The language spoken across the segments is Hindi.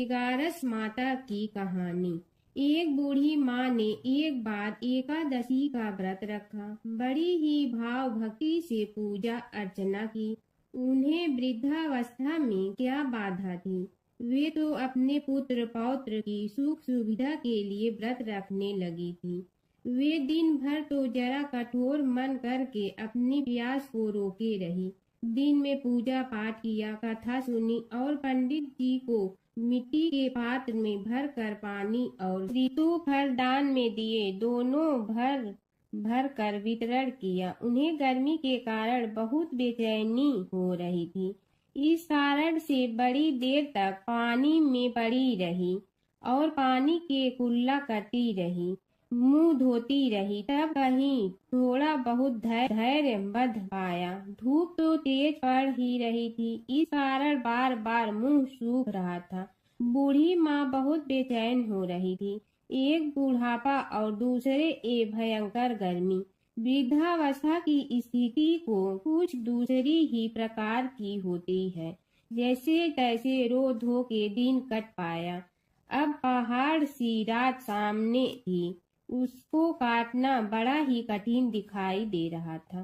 ग्यारस माता की कहानी। एक बूढ़ी माँ ने एक बार एकादशी का व्रत रखा। बड़ी ही भाव भक्ति से पूजा अर्चना की। उन्हें वृद्धावस्था में क्या बाधा थी। वे तो अपने पुत्र पौत्र की सुख सुविधा के लिए व्रत रखने लगी थी। वे दिन भर तो जरा कठोर मन करके अपनी प्यास को रोके रही। दिन में पूजा पाठ किया, कथा सुनी और पंडित जी को मिट्टी के पात्र में भर कर पानी और ऋतु फल दान में दिए। दोनों भर भर कर वितरण किया। उन्हें गर्मी के कारण बहुत बेचैनी हो रही थी। इस कारण से बड़ी देर तक पानी में पड़ी रही और पानी के कुल्ला करती रही, मुंह धोती रही। तब कहीं थोड़ा बहुत धैर्य बंध पाया। धूप तो तेज पड़ ही रही थी, इस कारण बार बार मुंह सूख रहा था। बूढ़ी माँ बहुत बेचैन हो रही थी। एक बुढ़ापा और दूसरे भयंकर गर्मी। वृद्धावस्था की स्थिति को कुछ दूसरी ही प्रकार की होती है। जैसे तैसे रो धो के दिन कट पाया। अब पहाड़ सी रात सामने थी, उसको काटना बड़ा ही कठिन दिखाई दे रहा था।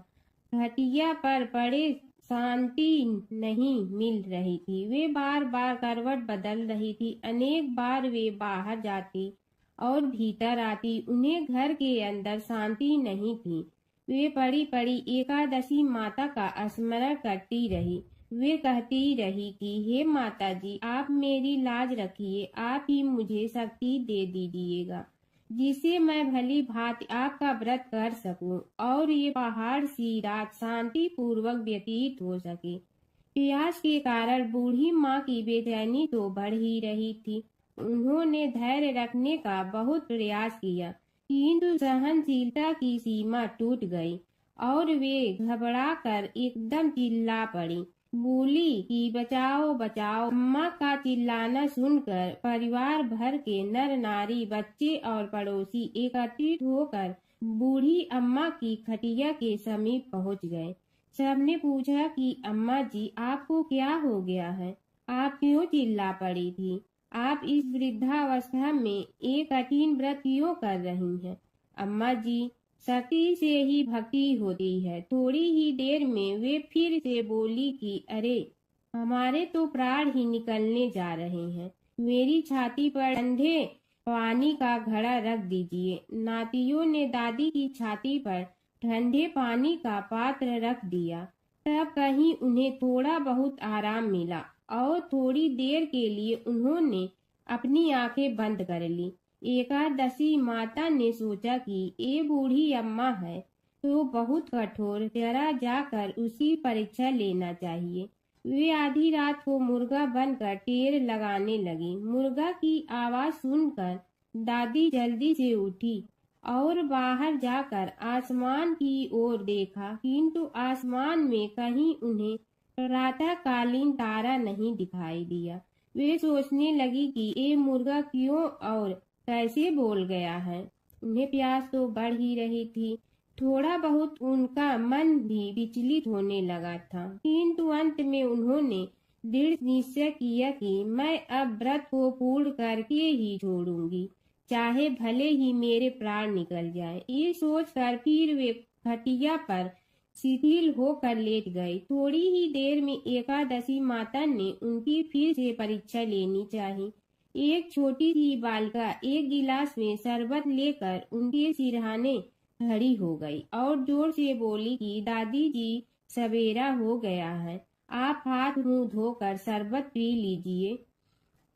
खटिया पर पड़े शांति नहीं मिल रही थी। वे बार बार करवट बदल रही थी। अनेक बार वे बाहर जाती और भीतर आती। उन्हें घर के अंदर शांति नहीं थी। वे पड़ी पड़ी एकादशी माता का स्मरण करती रही। वे कहती रही कि हे माता जी, आप मेरी लाज रखिए, आप ही मुझे शक्ति दे दीजिएगा जिससे मैं भली भांति आपका व्रत कर सकूं और ये पहाड़ सी रात शांति पूर्वक व्यतीत हो सके। प्यास के कारण बूढ़ी माँ की बेचैनी तो बढ़ ही रही थी। उन्होंने धैर्य रखने का बहुत प्रयास किया, किंतु सहनशीलता की सीमा टूट गई और वे घबराकर एकदम चिल्ला पड़ी। बोली कि बचाओ बचाओ। अम्मा का चिल्लाना सुनकर परिवार भर के नर नारी, बच्चे और पड़ोसी एकत्रित होकर बूढ़ी अम्मा की खटिया के समीप पहुंच गए। सबने पूछा कि अम्मा जी, आपको क्या हो गया है? आप क्यों चिल्ला पड़ी थी? आप इस वृद्धावस्था में एक कठिन व्रत क्यों कर रही हैं? अम्मा जी, शक्ति से ही भक्ति होती है। थोड़ी ही देर में वे फिर से बोली कि अरे, हमारे तो प्राण ही निकलने जा रहे हैं। मेरी छाती पर ठंडे पानी का घड़ा रख दीजिए। नातियों ने दादी की छाती पर ठंडे पानी का पात्र रख दिया। तब कहीं उन्हें थोड़ा बहुत आराम मिला और थोड़ी देर के लिए उन्होंने अपनी आंखें बंद कर ली। एकादशी माता ने सोचा कि ये बूढ़ी अम्मा है तो बहुत कठोर, जरा जाकर उसकी परीक्षा लेना चाहिए। वे आधी रात को मुर्गा बनकर टेर लगाने लगी। मुर्गा की आवाज सुनकर दादी जल्दी से उठी और बाहर जाकर आसमान की ओर देखा, किंतु आसमान में कहीं उन्हें प्रातःकालीन तारा नहीं दिखाई दिया। वे सोचने लगी कि ये मुर्गा क्यों और कैसे बोल गया है। उन्हें प्यास तो बढ़ ही रही थी। थोड़ा बहुत उनका मन भी विचलित होने लगा था, किंतु अंत में उन्होंने दृढ़ निश्चय किया कि मैं अब व्रत को पूर्ण करके ही छोड़ूंगी, चाहे भले ही मेरे प्राण निकल जाए। ये सोचकर फिर वे खटिया पर शिथिल होकर लेट गए। थोड़ी ही देर में एकादशी माता ने उनकी फिर से परीक्षा लेनी चाहिए। एक छोटी सी बालिका एक गिलास में शरबत लेकर उनके सिरहाने खड़ी हो गई और जोर से बोली कि दादी जी, सवेरा हो गया है, आप हाथ मुंह धोकर शरबत पी लीजिए।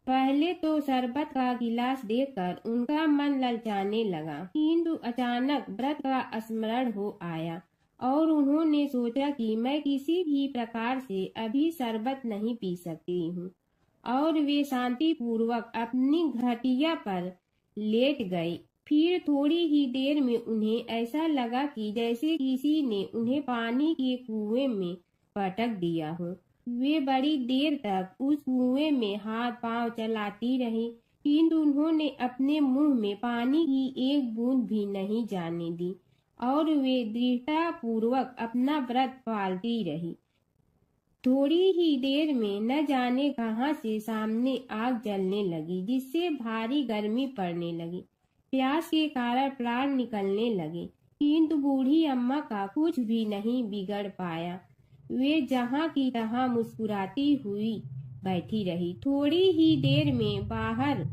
पहले तो शरबत का गिलास देखकर उनका मन ललचाने लगा, किंतु अचानक व्रत का स्मरण हो आया और उन्होंने सोचा कि मैं किसी भी प्रकार से अभी शरबत नहीं पी सकती हूँ और वे शांति पूर्वक अपनी घटिया पर लेट गई। फिर थोड़ी ही देर में उन्हें ऐसा लगा कि जैसे किसी ने उन्हें पानी के कुएं में पटक दिया हो। वे बड़ी देर तक उस कुएं में हाथ पांव चलाती रही, किंतु उन्होंने अपने मुंह में पानी की एक बूंद भी नहीं जाने दी और वे दृढ़ता पूर्वक अपना व्रत पालती रही। थोड़ी ही देर में न जाने कहां से सामने आग जलने लगी, जिससे भारी गर्मी पड़ने लगी। प्यास के कारण प्राण निकलने लगे, किंतु बूढ़ी अम्मा का कुछ भी नहीं बिगड़ पाया। वे जहां की तहां मुस्कुराती हुई बैठी रही। थोड़ी ही देर में बाहर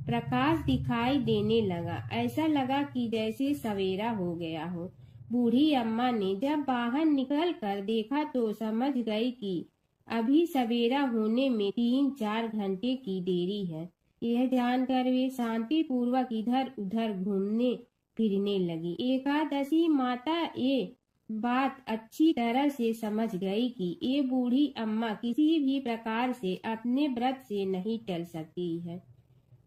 प्रकाश दिखाई देने लगा। ऐसा लगा कि जैसे सवेरा हो गया हो। बूढ़ी अम्मा ने जब बाहर निकल कर देखा तो समझ गई कि अभी सवेरा होने में 3-4 घंटे की देरी है। यह जानकर वे शांति पूर्वक इधर उधर घूमने फिरने लगी। एकादशी माता ये बात अच्छी तरह से समझ गई कि ये बूढ़ी अम्मा किसी भी प्रकार से अपने व्रत से नहीं टल सकती है।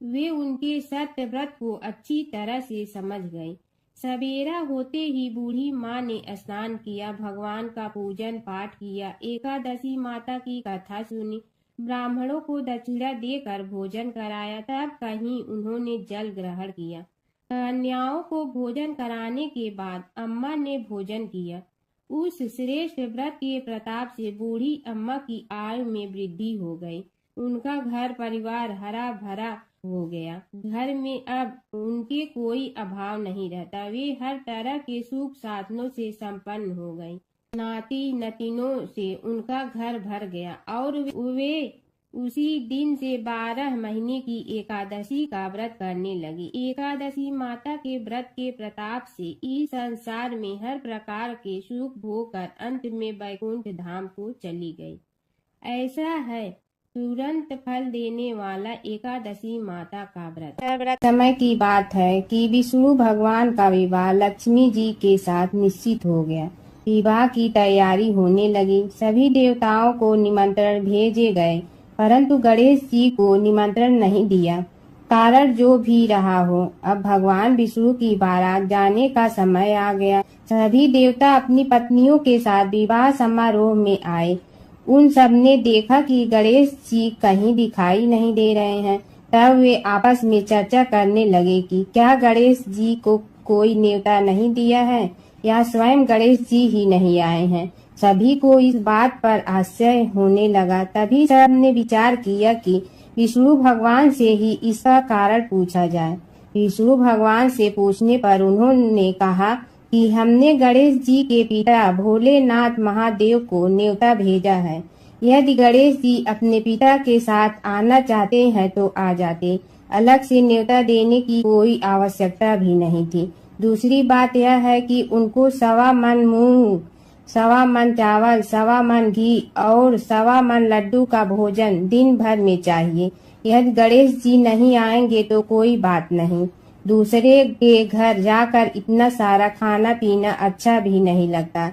वे उनके सत्य व्रत को अच्छी तरह से समझ गई। सवेरा होते ही बूढ़ी माँ ने स्नान किया, भगवान का पूजन पाठ किया, एकादशी माता की कथा सुनी, ब्राह्मणों को दक्षिणा देकर भोजन कराया। तब कहीं उन्होंने जल ग्रहण किया। कन्याओं को भोजन कराने के बाद अम्मा ने भोजन किया। उस श्रेष्ठ व्रत के प्रताप से बूढ़ी अम्मा की आयु में वृद्धि हो गई। उनका घर परिवार हरा भरा हो गया। घर में अब उनके कोई अभाव नहीं रहता। वे हर तरह के सुख साधनों से संपन्न हो गई। नाती नतीनों से उनका घर भर गया और वे उसी दिन से 12 महीने की एकादशी का व्रत करने लगी। एकादशी माता के व्रत के प्रताप से इस संसार में हर प्रकार के सुख भोग कर अंत में वैकुंठ धाम को चली गई। ऐसा है तुरंत फल देने वाला एकादशी माता का व्रत। समय की बात है कि विष्णु भगवान का विवाह लक्ष्मी जी के साथ निश्चित हो गया। विवाह की तैयारी होने लगी। सभी देवताओं को निमंत्रण भेजे गए, परंतु गणेश जी को निमंत्रण नहीं दिया। कारण जो भी रहा हो, अब भगवान विष्णु की बारात जाने का समय आ गया। सभी देवता अपनी पत्नियों के साथ विवाह समारोह में आए। उन सब ने देखा कि गणेश जी कहीं दिखाई नहीं दे रहे हैं। तब वे आपस में चर्चा करने लगे कि क्या गणेश जी को कोई न्योता नहीं दिया है या स्वयं गणेश जी ही नहीं आए हैं। सभी को इस बात पर आश्चर्य होने लगा। तभी सब ने विचार किया कि विष्णु भगवान से ही इसका कारण पूछा जाए। विष्णु भगवान से पूछने पर उन्होंने कहा कि हमने गणेश जी के पिता भोलेनाथ महादेव को न्योता भेजा है। यदि गणेश जी अपने पिता के साथ आना चाहते हैं तो आ जाते। अलग से न्योता देने की कोई आवश्यकता भी नहीं थी। दूसरी बात यह है कि उनको 1.25 मन मूंग, 1.25 मन चावल, 1.25 मन घी और 1.25 मन लड्डू का भोजन दिन भर में चाहिए। यदि गणेश जी नहीं आएंगे तो कोई बात नहीं। दूसरे के घर जाकर इतना सारा खाना पीना अच्छा भी नहीं लगता।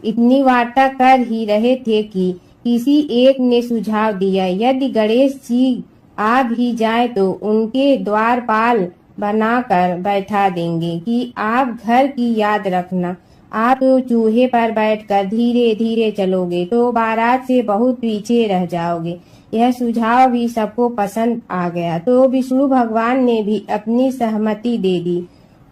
इतनी वार्ता कर ही रहे थे कि किसी एक ने सुझाव दिया, यदि गणेश जी आ भी जाए तो उनके द्वारपाल बनाकर बैठा देंगे कि आप घर की याद रखना। आप तो चूहे पर बैठकर धीरे धीरे चलोगे तो बारात से बहुत पीछे रह जाओगे। यह सुझाव भी सबको पसंद आ गया तो विष्णु भगवान ने भी अपनी सहमति दे दी।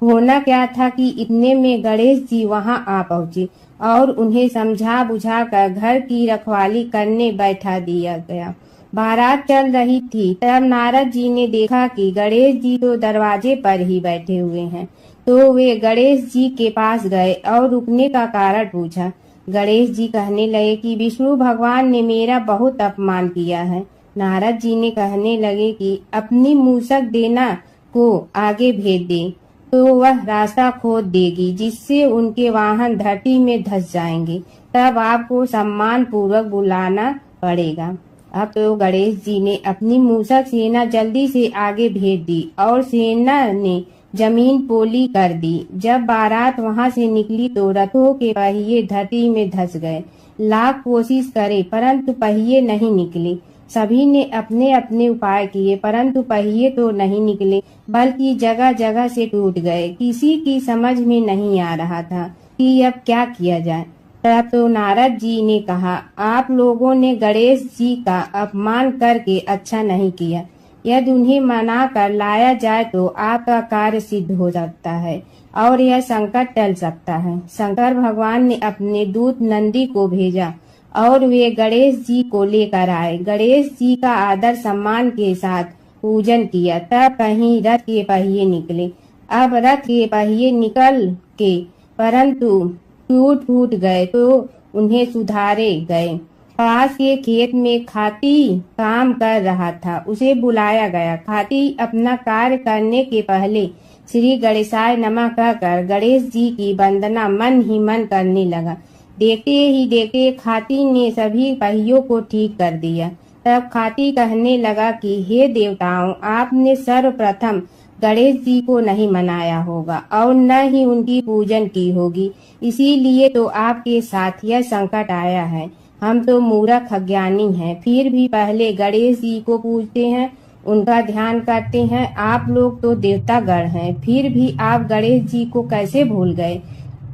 होना क्या था कि इतने में गणेश जी वहां आ पहुंचे और उन्हें समझा बुझाकर घर की रखवाली करने बैठा दिया गया। बारात चल रही थी, तब नारद जी ने देखा कि गणेश जी तो दरवाजे पर ही बैठे हुए हैं। तो वे गणेश जी के पास गए और रुकने का कारण पूछा। गणेश जी कहने लगे कि विष्णु भगवान ने मेरा बहुत अपमान किया है। नारद जी ने कहने लगे कि अपनी मूसक देना को आगे भेज दे तो वह रास्ता खोद देगी, जिससे उनके वाहन धरती में धंस जाएंगे। तब आपको सम्मान पूर्वक बुलाना पड़ेगा। अब तो गणेश जी ने अपनी मूसक सेना जल्दी से आगे भेज दी और सेना ने जमीन पोली कर दी। जब बारात वहां से निकली तो रथों के पहिए धरती में धंस गए। लाख कोशिश करे परंतु पहिए नहीं निकले। सभी ने अपने अपने उपाय किए परंतु पहिए तो नहीं निकले, बल्कि जगह जगह से टूट गए। किसी की समझ में नहीं आ रहा था कि अब क्या किया जाए। तब तो नारद जी ने कहा, आप लोगों ने गणेश जी का अपमान करके अच्छा नहीं किया। यदि उन्हें मना कर लाया जाए तो आपका कार्य सिद्ध हो सकता है और यह संकट टल सकता है। शंकर भगवान ने अपने दूत नंदी को भेजा और वे गणेश जी को लेकर आए। गणेश जी का आदर सम्मान के साथ पूजन किया। तब कहीं रथ के पहिए निकले। अब रथ के पहिए निकल के परंतु टूट फूट गए तो उन्हें सुधारे गए। पास के खेत में खाती काम कर रहा था, उसे बुलाया गया। खाती अपना कार्य करने के पहले श्री गणेशाय नमः कहकर गणेश जी की वंदना मन ही मन करने लगा। देखते ही देखते खाती ने सभी पहियों को ठीक कर दिया। तब खाती कहने लगा कि हे देवताओं, आपने सर्वप्रथम गणेश जी को नहीं मनाया होगा और न ही उनकी पूजन की होगी, इसीलिए तो आपके साथ यह संकट आया है। हम तो मूर्ख अज्ञानी हैं, फिर भी पहले गणेश जी को पूजते हैं, उनका ध्यान करते हैं। आप लोग तो देवतागण हैं, फिर भी आप गणेश जी को कैसे भूल गए?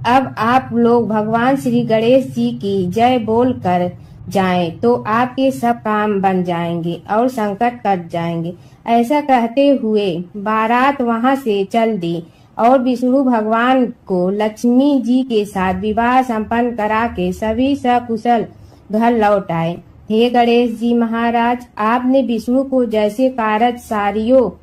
अब आप लोग भगवान श्री गणेश जी की जय बोल कर जाएं तो आपके सब काम बन जाएंगे और संकट कट जाएंगे। ऐसा कहते हुए बारात वहां से चल दी और विष्णु भगवान को लक्ष्मी जी के साथ विवाह संपन्न करा के सभी सकुशल घर लौट आए। हे गणेश जी महाराज, आपने विष्णु को जैसे कारज सारियो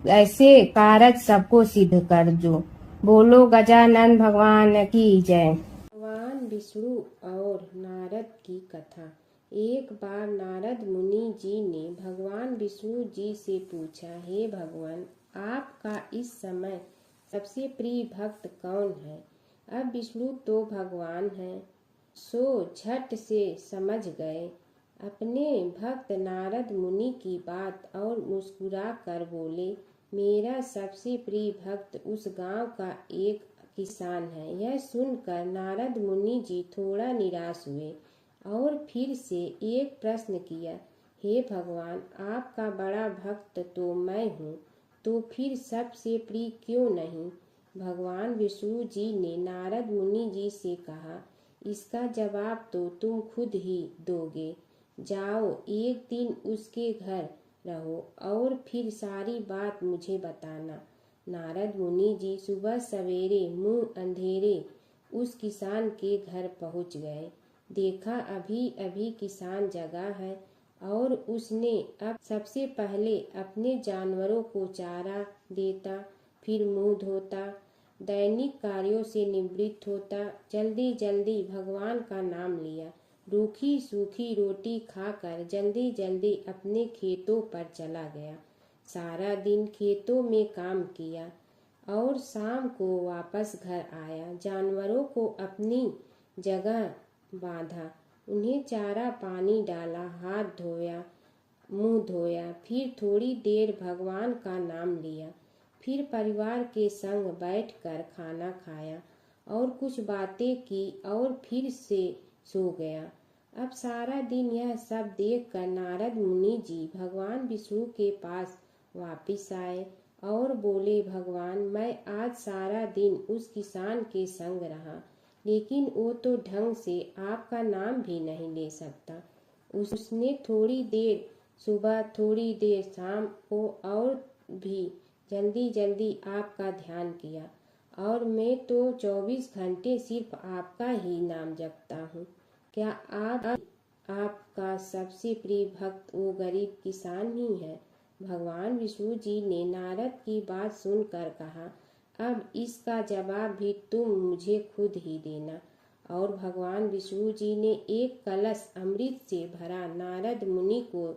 ऐसे कारज सबको सिद्ध कर जो। बोलो गजानन भगवान की जय। भगवान विष्णु और नारद की कथा। एक बार नारद मुनि जी ने भगवान विष्णु जी से पूछा, हे भगवान, आपका इस समय सबसे प्रिय भक्त कौन है? अब विष्णु तो भगवान हैं, सो झट से समझ गए अपने भक्त नारद मुनि की बात और मुस्कुरा कर बोले, मेरा सबसे प्रिय भक्त उस गांव का एक किसान है। यह सुनकर नारद मुनि जी थोड़ा निराश हुए और फिर से एक प्रश्न किया, हे भगवान, आपका बड़ा भक्त तो मैं हूँ, तो फिर सबसे प्रिय क्यों नहीं? भगवान विष्णु जी ने नारद मुनि जी से कहा, इसका जवाब तो तुम खुद ही दोगे। जाओ, एक दिन उसके घर रहो और फिर सारी बात मुझे बताना। नारद मुनि जी सुबह सवेरे मुंह अंधेरे उस किसान के घर पहुंच गए। देखा अभी अभी किसान जगा है और उसने अब सबसे पहले अपने जानवरों को चारा देता, फिर मुंह धोता, दैनिक कार्यों से निवृत्त होता, जल्दी जल्दी भगवान का नाम लिया, रूखी सूखी रोटी खाकर जल्दी जल्दी अपने खेतों पर चला गया। सारा दिन खेतों में काम किया और शाम को वापस घर आया। जानवरों को अपनी जगह बांधा, उन्हें चारा पानी डाला, हाथ धोया, मुंह धोया, फिर थोड़ी देर भगवान का नाम लिया, फिर परिवार के संग बैठकर खाना खाया और कुछ बातें की और फिर से सो गया। अब सारा दिन यह सब देखकर नारद मुनि जी भगवान विष्णु के पास वापिस आए और बोले, भगवान, मैं आज सारा दिन उस किसान के संग रहा, लेकिन वो तो ढंग से आपका नाम भी नहीं ले सकता। उसने थोड़ी देर सुबह, थोड़ी देर शाम को और भी जल्दी जल्दी आपका ध्यान किया और मैं तो 24 घंटे सिर्फ आपका ही नाम जपता हूँ। क्या आपका सबसे प्रिय भक्त वो गरीब किसान ही है? भगवान विष्णु जी ने नारद की बात सुनकर कहा, अब इसका जवाब भी तुम मुझे खुद ही देना। और भगवान विष्णु जी ने एक कलश अमृत से भरा नारद मुनि को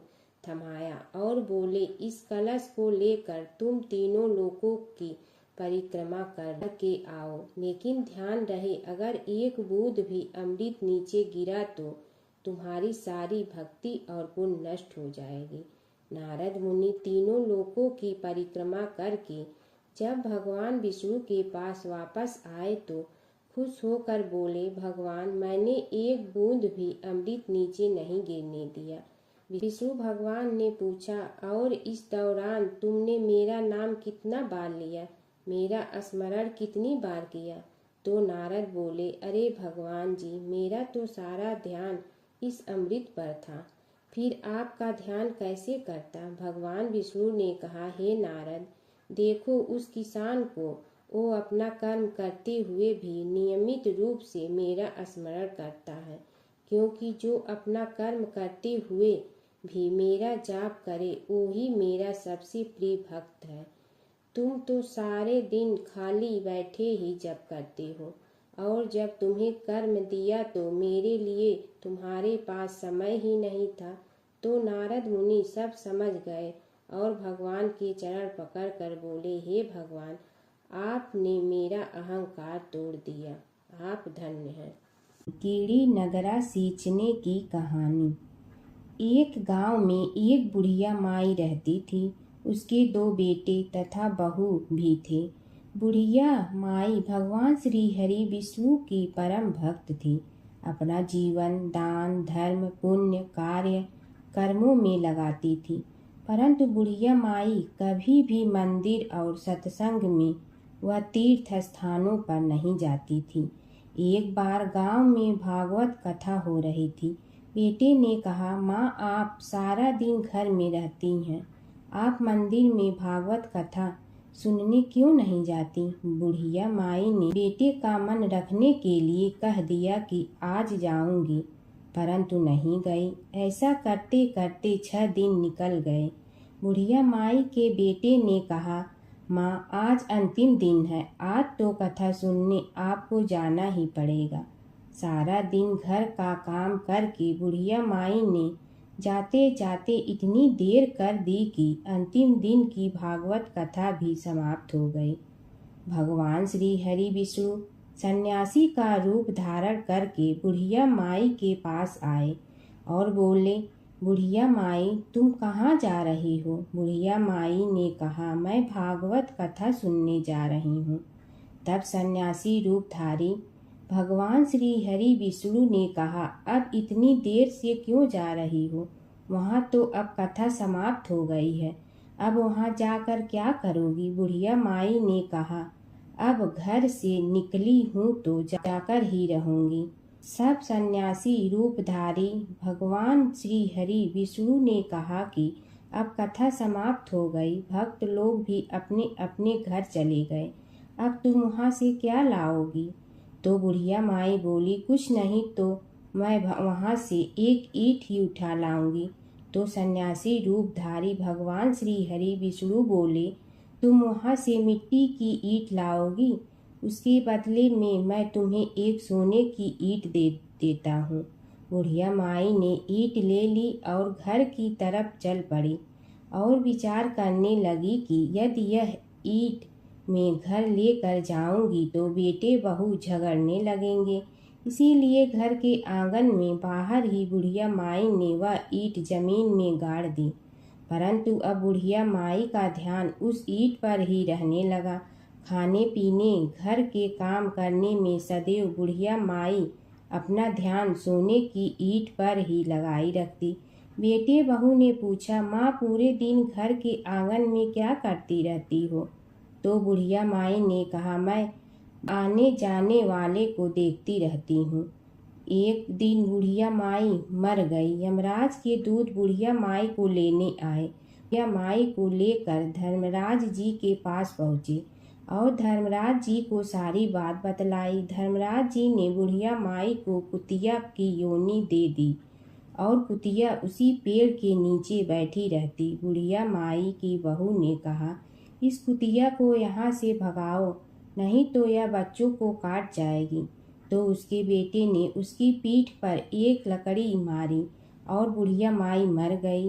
थमाया और बोले, इस कलश को लेकर तुम तीनों लोकों की परिक्रमा करके आओ, लेकिन ध्यान रहे अगर एक बूंद भी अमृत नीचे गिरा तो तुम्हारी सारी भक्ति और पुण्य नष्ट हो जाएगी। नारद मुनि तीनों लोकों की परिक्रमा करके जब भगवान विष्णु के पास वापस आए तो खुश होकर बोले, भगवान, मैंने एक बूंद भी अमृत नीचे नहीं गिरने दिया। विष्णु भगवान ने पूछा, और इस दौरान तुमने मेरा नाम कितना बार लिया, मेरा स्मरण कितनी बार किया? तो नारद बोले, अरे भगवान जी, मेरा तो सारा ध्यान इस अमृत पर था, फिर आपका ध्यान कैसे करता? भगवान विष्णु ने कहा, हे नारद, देखो उस किसान को, वो अपना कर्म करते हुए भी नियमित रूप से मेरा स्मरण करता है, क्योंकि जो अपना कर्म करते हुए भी मेरा जाप करे वही मेरा सबसे प्रिय भक्त है। तुम तो सारे दिन खाली बैठे ही जप करते हो, और जब तुम्हें कर्म दिया तो मेरे लिए तुम्हारे पास समय ही नहीं था। तो नारद मुनि सब समझ गए और भगवान के चरण पकड़ कर बोले, हे भगवान, आपने मेरा अहंकार तोड़ दिया, आप धन्य हैं। कीड़ी नगरा सींचने की कहानी। एक गांव में एक बुढ़िया माई रहती थी। उसके 2 बेटे तथा बहू भी थे। बुढ़िया माई भगवान श्री हरि विष्णु की परम भक्त थी। अपना जीवन दान धर्म पुण्य कार्य कर्मों में लगाती थी, परंतु बुढ़िया माई कभी भी मंदिर और सत्संग में व तीर्थ स्थानों पर नहीं जाती थी। एक बार गांव में भागवत कथा हो रही थी। बेटे ने कहा, माँ, आप सारा दिन घर में रहती हैं, आप मंदिर में भागवत कथा सुनने क्यों नहीं जाती? बुढ़िया माई ने बेटे का मन रखने के लिए कह दिया कि आज जाऊंगी, परंतु नहीं गई। ऐसा करते करते 6 दिन निकल गए। बुढ़िया माई के बेटे ने कहा, माँ, आज अंतिम दिन है, आज तो कथा सुनने आपको जाना ही पड़ेगा। सारा दिन घर का काम करके बुढ़िया माई ने जाते जाते इतनी देर कर दी कि अंतिम दिन की भागवत कथा भी समाप्त हो गई। भगवान श्री हरि विष्णु सन्यासी का रूप धारण करके बुढ़िया माई के पास आए और बोले, बुढ़िया माई, तुम कहाँ जा रही हो? बुढ़िया माई ने कहा, मैं भागवत कथा सुनने जा रही हूँ। तब सन्यासी रूपधारी भगवान श्री हरि विष्णु ने कहा, अब इतनी देर से क्यों जा रही हो? वहाँ तो अब कथा समाप्त हो गई है, अब वहाँ जाकर क्या करोगी? बुढ़िया माई ने कहा, अब घर से निकली हूँ तो जाकर ही रहूंगी। सब सन्यासी रूपधारी भगवान श्री हरि विष्णु ने कहा कि अब कथा समाप्त हो गई, भक्त लोग भी अपने अपने घर चले गए, अब तुम वहाँ से क्या लाओगी? तो बुढ़िया माई बोली, कुछ नहीं तो मैं वहाँ से एक ईंट ही उठा लाऊंगी। तो सन्यासी रूपधारी भगवान श्री हरि विष्णु बोले, तुम वहाँ से मिट्टी की ईंट लाओगी, उसके बदले में मैं तुम्हें एक सोने की ईंट दे देता हूँ। बुढ़िया माई ने ईंट ले ली और घर की तरफ चल पड़ी और विचार करने लगी कि यदि यह ईंट मैं घर लेकर जाऊंगी तो बेटे बहू झगड़ने लगेंगे। इसीलिए घर के आंगन में बाहर ही बुढ़िया माई ने वह ईंट जमीन में गाड़ दी। परंतु अब बुढ़िया माई का ध्यान उस ईंट पर ही रहने लगा। खाने पीने घर के काम करने में सदैव बुढ़िया माई अपना ध्यान सोने की ईंट पर ही लगाई रखती। बेटे बहू ने पूछा, माँ, पूरे दिन घर के आंगन में क्या करती रहती हो? तो बुढ़िया माई ने कहा, मैं आने जाने वाले को देखती रहती हूँ। एक दिन बुढ़िया माई मर गई। यमराज के दूत बुढ़िया माई को लेने आए। बुढ़िया माई को लेकर धर्मराज जी के पास पहुँचे और धर्मराज जी को सारी बात बतलाई। धर्मराज जी ने बुढ़िया माई को कुतिया की योनि दे दी और कुतिया उसी पेड़ के नीचे बैठी रहती। बुढ़िया माई की बहू ने कहा, इस कुतिया को यहाँ से भगाओ, नहीं तो यह बच्चों को काट जाएगी। तो उसके बेटे ने उसकी पीठ पर एक लकड़ी मारी और बुढ़िया माई मर गई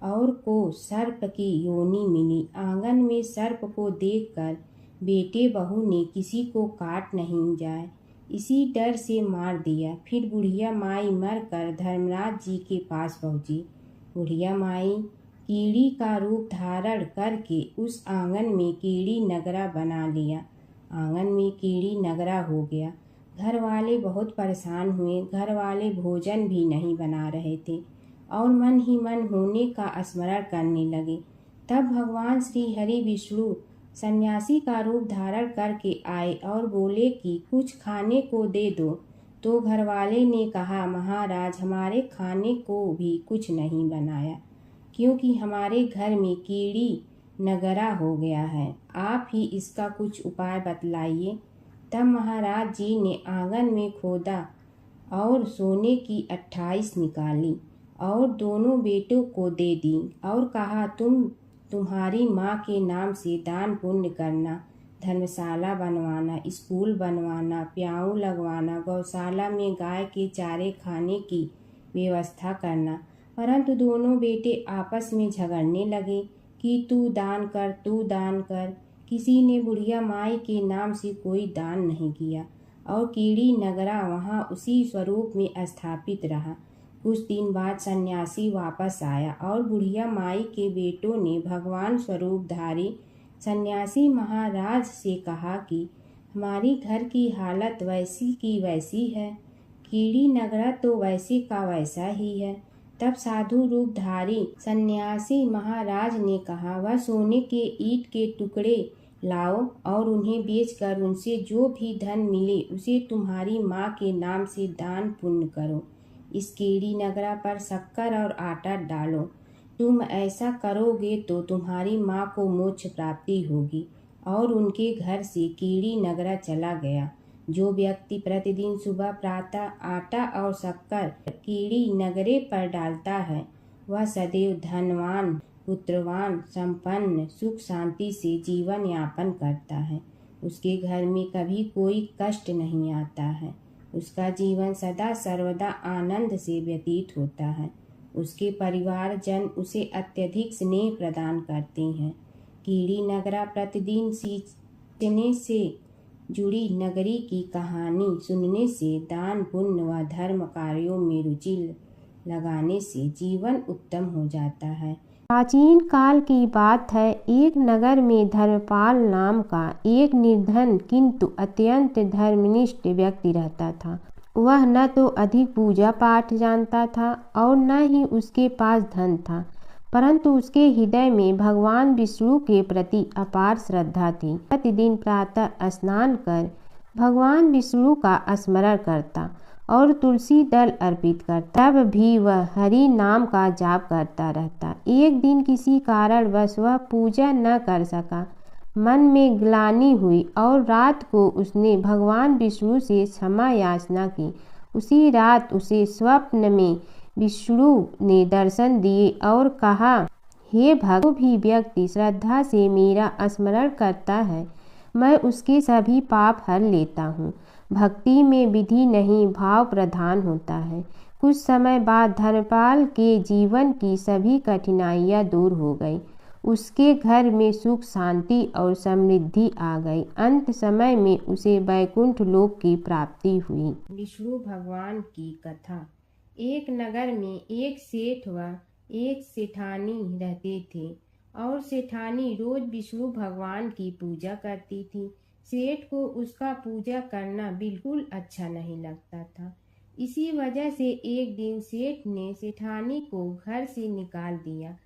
और को सर्प की योनि मिली। आंगन में सर्प को देखकर बेटे बहू ने किसी को काट नहीं जाए इसी डर से मार दिया। फिर बुढ़िया माई मरकर धर्मराज जी के पास पहुंची। बुढ़िया माई कीड़ी का रूप धारण करके उस आंगन में कीड़ी नगरा बना लिया। आंगन में कीड़ी नगरा हो गया। घर वाले बहुत परेशान हुए। घर वाले भोजन भी नहीं बना रहे थे और मन ही मन होने का स्मरण करने लगे। तब भगवान श्री हरि विष्णु सन्यासी का रूप धारण करके आए और बोले कि कुछ खाने को दे दो। तो घर वाले ने कहा, महाराज, हमारे खाने को भी कुछ नहीं बनाया, क्योंकि हमारे घर में कीड़ी नगरा हो गया है, आप ही इसका कुछ उपाय बतलाइए। तब महाराज जी ने आंगन में खोदा और सोने की 28 निकाली और दोनों बेटों को दे दी और कहा, तुम्हारी माँ के नाम से दान पुण्य करना, धर्मशाला बनवाना, स्कूल बनवाना, प्याऊ लगवाना, गौशाला में गाय के चारे खाने की व्यवस्था करना। परंतु दोनों बेटे आपस में झगड़ने लगे कि तू दान कर, तू दान कर। किसी ने बुढ़िया माई के नाम से कोई दान नहीं किया और कीड़ी नगरा वहाँ उसी स्वरूप में स्थापित रहा। कुछ दिन बाद सन्यासी वापस आया और बुढ़िया माई के बेटों ने भगवान स्वरूपधारी सन्यासी महाराज से कहा कि हमारी घर की हालत वैसी की वैसी है, कीड़ी नगरा तो वैसे का वैसा ही है। तब साधु रूपधारी सन्यासी महाराज ने कहा, वह सोने के ईंट के टुकड़े लाओ और उन्हें बेचकर उनसे जो भी धन मिले उसे तुम्हारी माँ के नाम से दान पुण्य करो। इस कीड़ी नगरा पर शक्कर और आटा डालो। तुम ऐसा करोगे तो तुम्हारी माँ को मोक्ष प्राप्ति होगी। और उनके घर से कीड़ी नगरा चला गया। जो व्यक्ति प्रतिदिन सुबह प्रातः आटा और शक्कर कीड़ी नगरे पर डालता है, वह सदैव धनवान, पुत्रवान, संपन्न, सुख शांति से जीवन यापन करता है। उसके घर में कभी कोई कष्ट नहीं आता है। उसका जीवन सदा सर्वदा आनंद से व्यतीत होता है। उसके परिवारजन उसे अत्यधिक स्नेह प्रदान करते हैं। कीड़ी नगरा प्रतिदिन सींचने से जुड़ी नगरी की कहानी सुनने से, दान पुण्य व धर्म कार्यों में रुचि लगाने से जीवन उत्तम हो जाता है। प्राचीन काल की बात है। एक नगर में धर्मपाल नाम का एक निर्धन किंतु अत्यंत धर्मनिष्ठ व्यक्ति रहता था। वह न तो अधिक पूजा पाठ जानता था और न ही उसके पास धन था, परंतु उसके हृदय में भगवान विष्णु के प्रति अपार श्रद्धा थी। प्रतिदिन प्रातः स्नान कर भगवान विष्णु का स्मरण करता और तुलसी दल अर्पित करता। तब भी वह हरि नाम का जाप करता रहता। एक दिन किसी कारणवश वह पूजा न कर सका। मन में ग्लानि हुई और रात को उसने भगवान विष्णु से क्षमा याचना की। उसी रात उसे स्वप्न में विष्णु ने दर्शन दिए और कहा, हे भक्त, जो भी व्यक्ति श्रद्धा से मेरा स्मरण करता है, मैं उसके सभी पाप हर लेता हूँ। भक्ति में विधि नहीं, भाव प्रधान होता है। कुछ समय बाद धर्मपाल के जीवन की सभी कठिनाइयाँ दूर हो गई। उसके घर में सुख शांति और समृद्धि आ गई। अंत समय में उसे वैकुंठ लोक की प्राप्ति हुई। विष्णु भगवान की कथा। एक नगर में एक सेठ व एक सेठानी रहते थे और सेठानी रोज विष्णु भगवान की पूजा करती थी। सेठ को उसका पूजा करना बिल्कुल अच्छा नहीं लगता था। इसी वजह से एक दिन सेठ ने सेठानी को घर से निकाल दिया।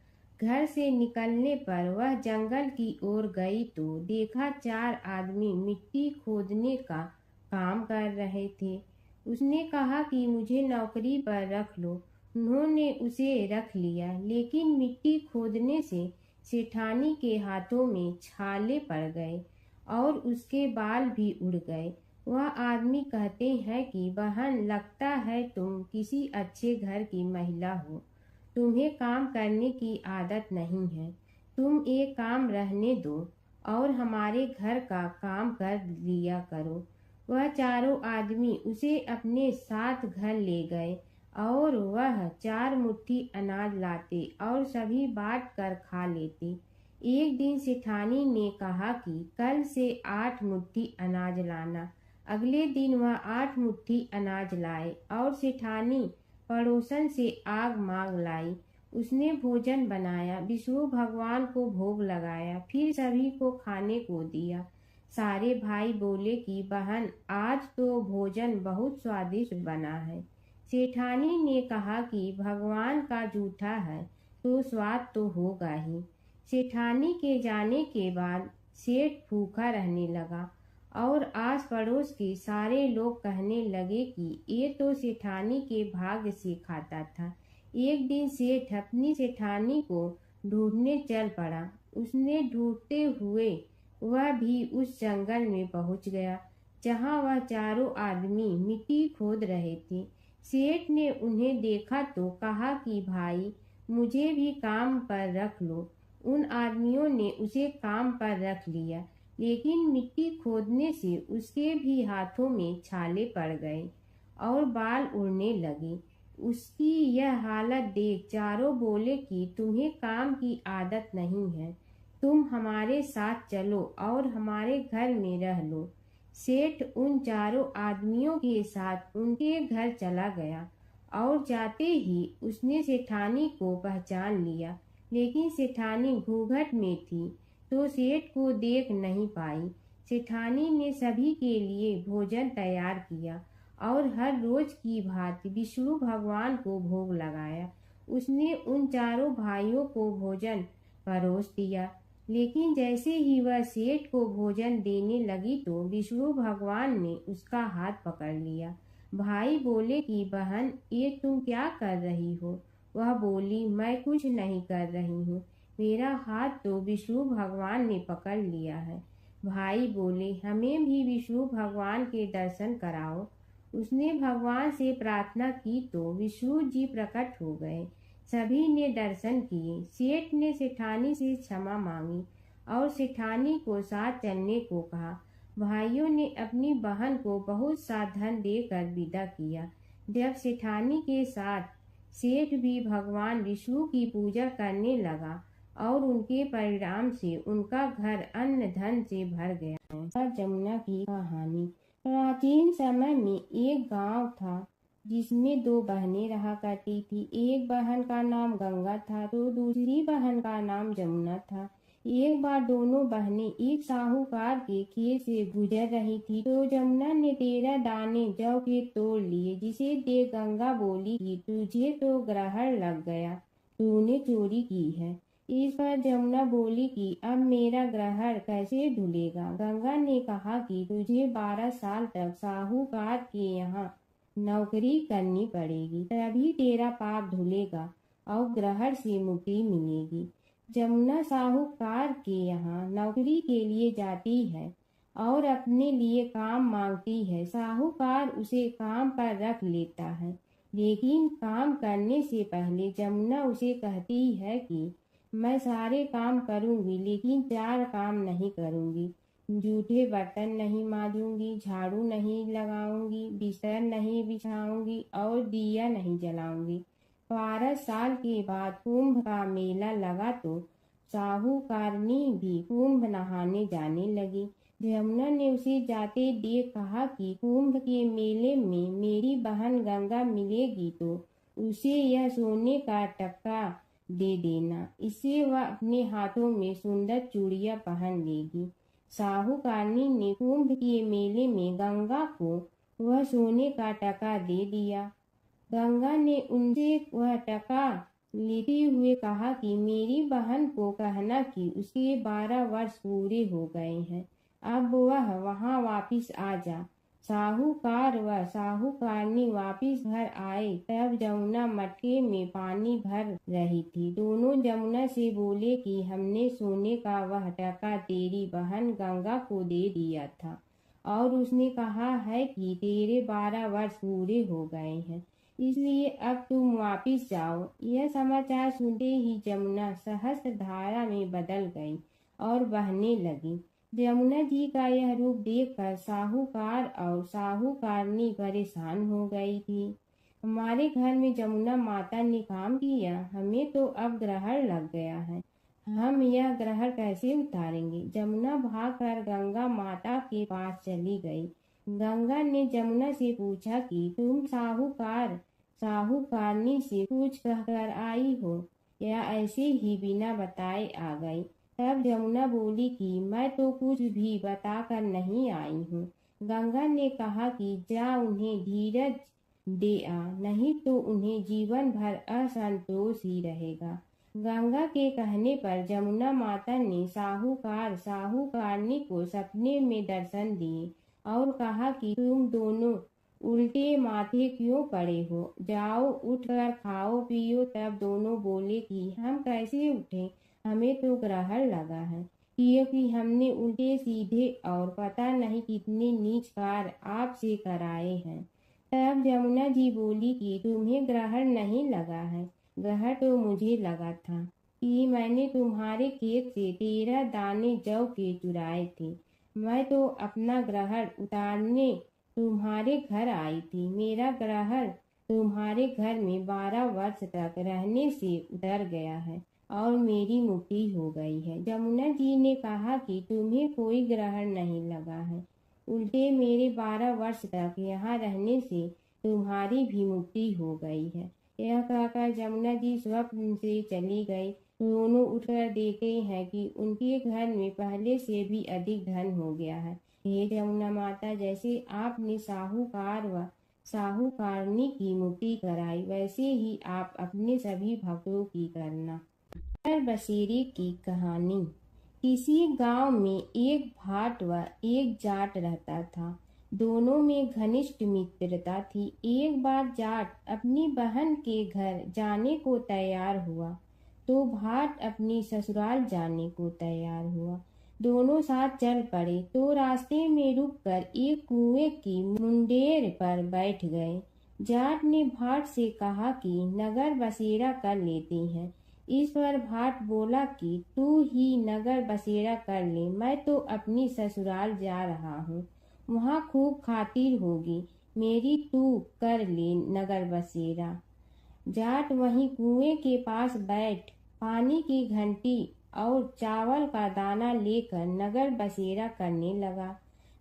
घर से निकलने पर वह जंगल की ओर गई तो देखा 4 आदमी मिट्टी खोदने का काम कर रहे थे। उसने कहा कि मुझे नौकरी पर रख लो। उन्होंने उसे रख लिया, लेकिन मिट्टी खोदने से सेठानी के हाथों में छाले पड़ गए और उसके बाल भी उड़ गए। वह आदमी कहते हैं कि बहन, लगता है तुम किसी अच्छे घर की महिला हो। तुम्हें काम करने की आदत नहीं है। तुम एक काम रहने दो और हमारे घर का काम कर लिया करो। वह चारों आदमी उसे अपने साथ घर ले गए और वह 4 मुट्ठी अनाज लाते और सभी बांट कर खा लेते। एक दिन सेठानी ने कहा कि कल से 8 मुट्ठी अनाज लाना। अगले दिन वह 8 मुट्ठी अनाज लाए और सेठानी पड़ोसन से आग मांग लाई। उसने भोजन बनाया, विष्णु भगवान को भोग लगाया, फिर सभी को खाने को दिया। सारे भाई बोले कि बहन, आज तो भोजन बहुत स्वादिष्ट बना है। सेठानी ने कहा कि भगवान का जूठा है तो स्वाद तो होगा ही। सेठानी के जाने के बाद सेठ भूखा रहने लगा और आस पड़ोस के सारे लोग कहने लगे कि ये तो सेठानी के भाग्य से खाता था। एक दिन सेठ अपनी सेठानी को ढूंढने चल पड़ा। उसने ढूंढते हुए वह भी उस जंगल में पहुंच गया। जहाँ वह चारों आदमी मिट्टी खोद रहे थे। सेठ ने उन्हें देखा तो कहा कि भाई, मुझे भी काम पर रख लो। उन आदमियों ने उसे काम पर रख लिया, लेकिन मिट्टी खोदने से उसके भी हाथों में छाले पड़ गए और बाल उड़ने लगे। उसकी यह हालत देख चारों बोले कि तुम्हें काम की आदत नहीं है, तुम हमारे साथ चलो और हमारे घर में रह लो। सेठ उन चारों आदमियों के साथ उनके घर चला गया और जाते ही उसने सेठानी को पहचान लिया, लेकिन सेठानी घूंघट में थी तो सेठ को देख नहीं पाई। सेठानी ने सभी के लिए भोजन तैयार किया और हर रोज की भांति विष्णु भगवान को भोग लगाया। उसने उन चारों भाइयों को भोजन परोस दिया, लेकिन जैसे ही वह सेठ को भोजन देने लगी तो विष्णु भगवान ने उसका हाथ पकड़ लिया। भाई बोले कि बहन, ये तुम क्या कर रही हो? वह बोली, मैं कुछ नहीं कर रही हूँ, मेरा हाथ तो विष्णु भगवान ने पकड़ लिया है। भाई बोले, हमें भी विष्णु भगवान के दर्शन कराओ। उसने भगवान से प्रार्थना की तो विष्णु जी प्रकट हो गए। सभी ने दर्शन किए। सेठ ने सेठानी से क्षमा मांगी और सेठानी को साथ चलने को कहा। भाइयों ने अपनी बहन को बहुत सा धन देकर विदा किया। जब सेठानी के साथ सेठ भी भगवान विष्णु की पूजा करने लगा और उनके परिणाम से उनका घर अन्न धन से भर गया। जमुना की कहानी। प्राचीन समय में एक गांव था जिसमें दो बहनें रहा करती थी। एक बहन का नाम गंगा था तो दूसरी बहन का नाम जमुना था। एक बार दोनों बहनें एक साहूकार के खेत से गुजर रही थी तो जमुना ने 13 दाने जौ के तोड़ लिए, जिसे देख गंगा बोली कि तुझे तो ग्रहण लग गया, तूने चोरी की है। इस पर जमुना बोली कि अब मेरा ग्रहण कैसे धुलेगा। गंगा ने कहा कि तुझे 12 साल तक साहूकार के यहाँ नौकरी करनी पड़ेगी, तभी तेरा पाप धुलेगा और ग्रहण से मुक्ति मिलेगी। जमुना साहूकार के यहाँ नौकरी के लिए जाती है और अपने लिए काम मांगती है। साहूकार उसे काम पर रख लेता है, लेकिन काम करने से पहले जमुना उसे कहती है कि मैं सारे काम करूंगी, लेकिन 4 काम नहीं करूंगी। जूठे बर्तन नहीं मांजूंगी, झाड़ू नहीं लगाऊंगी, बिस्तर नहीं बिछाऊंगी और दिया नहीं जलाऊंगी। 12 साल के बाद कुंभ का मेला लगा तो साहूकारनी भी कुंभ नहाने जाने लगी। जमुना ने उसे जाते देख कहा कि कुंभ के मेले में मेरी बहन गंगा मिलेगी तो उसे यह सोने का टक्का दे देना, इससे वह अपने हाथों में सुंदर चूड़ियां पहन लेगी। साहूकारनी ने कुंभ के मेले में गंगा को वह सोने का टका दे दिया। गंगा ने उनसे वह टका लेते हुए कहा कि मेरी बहन को कहना कि उसके 12 वर्ष पूरे हो गए हैं, अब वह वहां वापिस आ जा। साहूकार व साहूकारनी वापिस घर आए तब जमुना मटके में पानी भर रही थी। दोनों जमुना से बोले कि हमने सोने का वह टका तेरी बहन गंगा को दे दिया था और उसने कहा है कि तेरे 12 वर्ष पूरे हो गए हैं, इसलिए अब तुम वापिस जाओ। यह समाचार सुनते ही जमुना सहस्त्र धारा में बदल गई और बहने लगी। जमुना जी का यह रूप देखकर साहूकार और साहूकारनी परेशान हो गई थी। हमारे घर में जमुना माता ने काम किया, हमें तो अब ग्रहण लग गया है, हम यह ग्रहण कैसे उतारेंगे। जमुना भागकर गंगा माता के पास चली गई। गंगा ने जमुना से पूछा कि तुम साहूकारनी से कुछ कहकर आई हो या ऐसे ही बिना बताए आ गई। तब जमुना बोली कि मैं तो कुछ भी बताकर नहीं आई हूँ। गंगा ने कहा कि जा उन्हें धीरज दे आ, नहीं तो उन्हें जीवन भर असंतोष ही रहेगा। गंगा के कहने पर जमुना माता ने साहूकारनी को सपने में दर्शन दिए और कहा कि तुम दोनों उल्टे माथे क्यों पड़े हो, जाओ उठकर खाओ पियो। तब दोनों बोले कि हम कैसे उठें, हमें तो ग्रहण लगा है। क्योंकि हमने उल्टे सीधे और पता नहीं कितने नीच कार्य आपसे कराए हैं। तब जमुना जी बोली कि तुम्हें ग्रहण नहीं लगा है, ग्रहण तो मुझे लगा था कि मैंने तुम्हारे खेत से 13 दाने जौ के चुराए थे। मैं तो अपना ग्रहण उतारने तुम्हारे घर आई थी। मेरा ग्रहण तुम्हारे घर में 12 वर्ष तक रहने से उतर गया है और मेरी मुक्ति हो गई है। जमुना जी ने कहा कि तुम्हें कोई ग्रहण नहीं लगा है, उल्टे मेरे 12 वर्ष तक यहाँ रहने से तुम्हारी भी मुक्ति हो गई है। यह कहकर जमुना जी स्वप्न से चली गई। दोनों उठकर देखते हैं कि उनके घर में पहले से भी अधिक धन हो गया है। हे जमुना माता, जैसे आपने साहूकार व साहूकारनी की मुक्ति कराई, वैसे ही आप अपने सभी भक्तों की करना। नगर बसेरे की कहानी। किसी गांव में एक भाट व एक जाट रहता था। दोनों में घनिष्ठ मित्रता थी। एक बार जाट अपनी बहन के घर जाने को तैयार हुआ तो भाट अपनी ससुराल जाने को तैयार हुआ। दोनों साथ चल पड़े तो रास्ते में रुककर एक कुएं की मुंडेर पर बैठ गए। जाट ने भाट से कहा कि नगर बसेरा कर लेते हैं। इस पर भाट बोला कि तू ही नगर बसेरा कर ले, मैं तो अपनी ससुराल जा रहा हूँ, वहाँ खूब खातिर होगी मेरी, तू कर ले नगर बसेरा। जाट वहीं कुएं के पास बैठ पानी की घंटी और चावल का दाना लेकर नगर बसेरा करने लगा।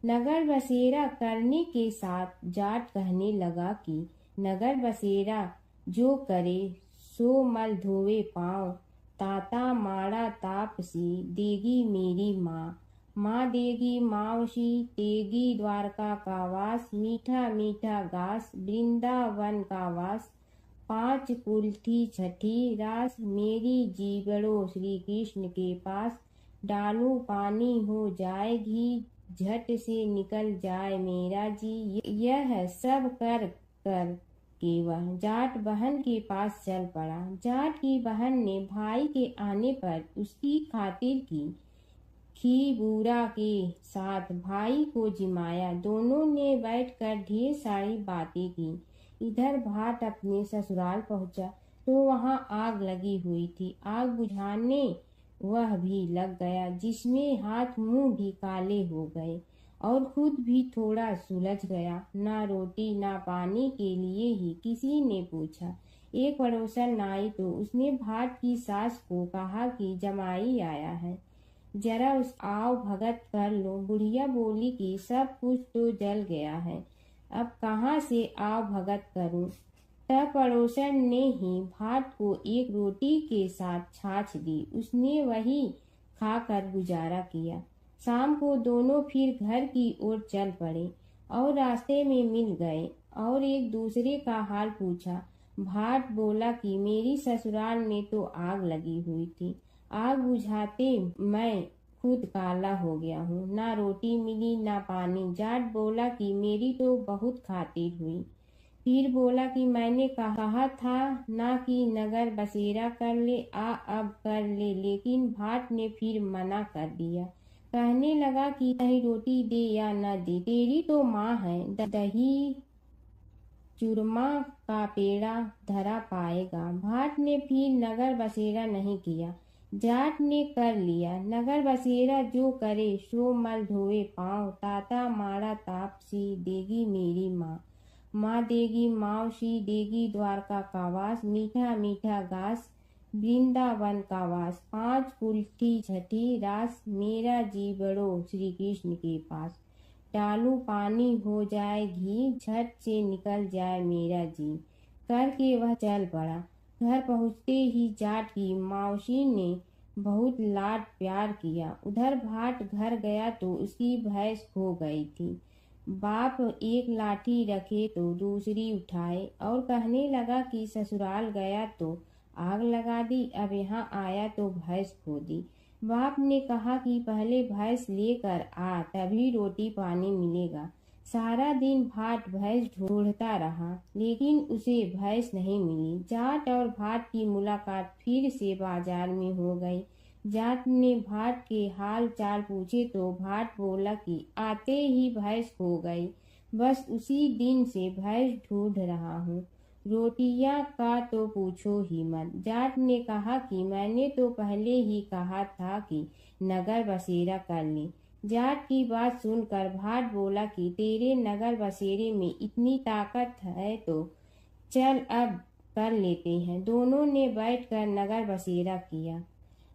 नगर बसेरा करने के साथ जाट कहने लगा कि नगर बसेरा जो करे सो मल धोवे पाँव, ताता माड़ा तापसी देगी मेरी माँ, माँ देगी मावशी तेगी द्वारका का वास, मीठा मीठा घास वृंदावन का वास, 5 कुल्थी छठी रास, मेरी जीगड़ो श्री कृष्ण के पास, डालू पानी हो जाए घी, झट से निकल जाए मेरा जी। यह सब कर कर कि वह जाट बहन के पास चल पड़ा। जाट की बहन ने भाई के आने पर उसकी खातिर की। खी बूरा के साथ भाई को जिमाया। दोनों ने बैठकर ढेर सारी बातें की। इधर भाट अपने ससुराल पहुंचा तो वहां आग लगी हुई थी। आग बुझाने वह भी लग गया, जिसमें हाथ मुंह भी काले हो गए और खुद भी थोड़ा सुलझ गया। ना रोटी ना पानी के लिए ही किसी ने पूछा। एक पड़ोसन आई तो उसने भाट की सास को कहा कि जमाई आया है, जरा उस आओ भगत कर लो। बुढ़िया बोली कि सब कुछ तो जल गया है, अब कहाँ से आओ भगत करूं। तब पड़ोसन ने ही भाट को एक रोटी के साथ छाछ दी। उसने वही खाकर गुजारा किया। शाम को दोनों फिर घर की ओर चल पड़े और रास्ते में मिल गए और एक दूसरे का हाल पूछा। भाट बोला कि मेरी ससुराल में तो आग लगी हुई थी, आग बुझाते मैं खुद काला हो गया हूँ, ना रोटी मिली ना पानी। जाट बोला कि मेरी तो बहुत खातिर हुई। फिर बोला कि मैंने कहा था ना कि नगर बसेरा कर ले, अब कर ले, लेकिन भाट ने फिर मना कर दिया। कहने लगा कि चाहे रोटी दे या न दे, तेरी तो माँ है, दही चूरमा का पेड़ा धरा पाएगा। भाट ने फिर नगर बसेरा नहीं किया। जाट ने कर लिया। नगर बसेरा जो करे सो मल धोए पाँव, ताता माड़ा तापसी देगी मेरी माँ, माँ देगी मावशी देगी द्वारका का वास, मीठा मीठा घास वृंदावन का वास, 5 कुल्थी छठी रास, मेरा जी बड़ो श्री कृष्ण के पास, डालू पानी हो जाए घी, झट से निकल जाए मेरा जी। करके वह चल पड़ा। घर पहुँचते ही जाट की मावशी ने बहुत लाड प्यार किया। उधर भाट घर गया तो उसकी भैंस खो गई थी। बाप एक लाठी रखे तो दूसरी उठाए और कहने लगा कि ससुराल गया तो आग लगा दी, अब यहाँ आया तो भैंस खो दी। बाप ने कहा कि पहले भैंस लेकर आ, तभी रोटी पानी मिलेगा। सारा दिन भाट भैंस ढूंढता रहा, लेकिन उसे भैंस नहीं मिली। जाट और भाट की मुलाकात फिर से बाजार में हो गई। जाट ने भाट के हाल चाल पूछे तो भाट बोला कि आते ही भैंस खो गई, बस उसी दिन से भैंस ढूंढ रहा हूँ। रोटियां का तो पूछो ही मत। जाट ने कहा कि मैंने तो पहले ही कहा था कि नगर बसेरा कर ले। जाट की बात सुनकर भाट बोला कि तेरे नगर बसेरे में इतनी ताकत है तो चल अब कर लेते हैं। दोनों ने बैठकर नगर बसेरा किया।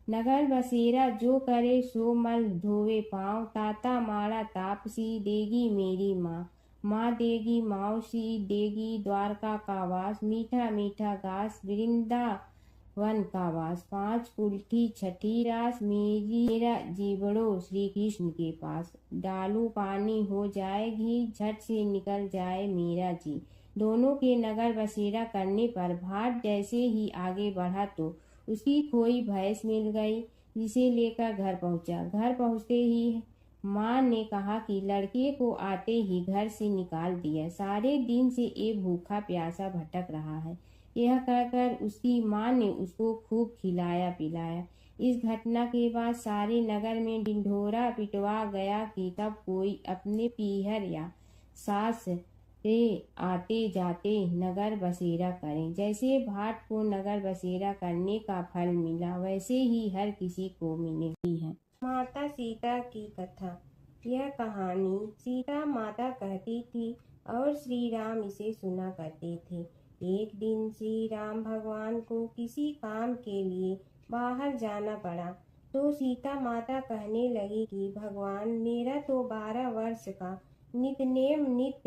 नगर बसेरा जो करे सो मल धोवे पाँव, ताता मारा तापसी देगी मेरी माँ। माँ देगी मौसी देगी द्वारका का वास, मीठा मीठा घास वृंदावन का वास। पाँच कुल की छठी रास मेरा जीवड़ो श्री कृष्ण के पास। डालू पानी हो जाए घी, झट से निकल जाए मेरा जी। दोनों के नगर बसेरा करने पर भाट जैसे ही आगे बढ़ा तो उसकी खोई भैंस मिल गई, जिसे लेकर घर पहुंचा। घर पहुंचते ही माँ ने कहा कि लड़के को आते ही घर से निकाल दिया, सारे दिन से ये भूखा प्यासा भटक रहा है। यह कहकर उसकी माँ ने उसको खूब खिलाया पिलाया। इस घटना के बाद सारे नगर में ढिंढोरा पिटवा गया कि कब कोई अपने पीहर या सास से आते जाते नगर बसेरा करें। जैसे भाट को नगर बसेरा करने का फल मिला, वैसे ही हर किसी को मिलती है। माता सीता की कथा। यह कहानी सीता माता कहती थी और श्री राम इसे सुना करते थे। एक दिन श्री राम भगवान को किसी काम के लिए बाहर जाना पड़ा, तो सीता माता कहने लगी कि भगवान, मेरा तो 12 वर्ष का नित्य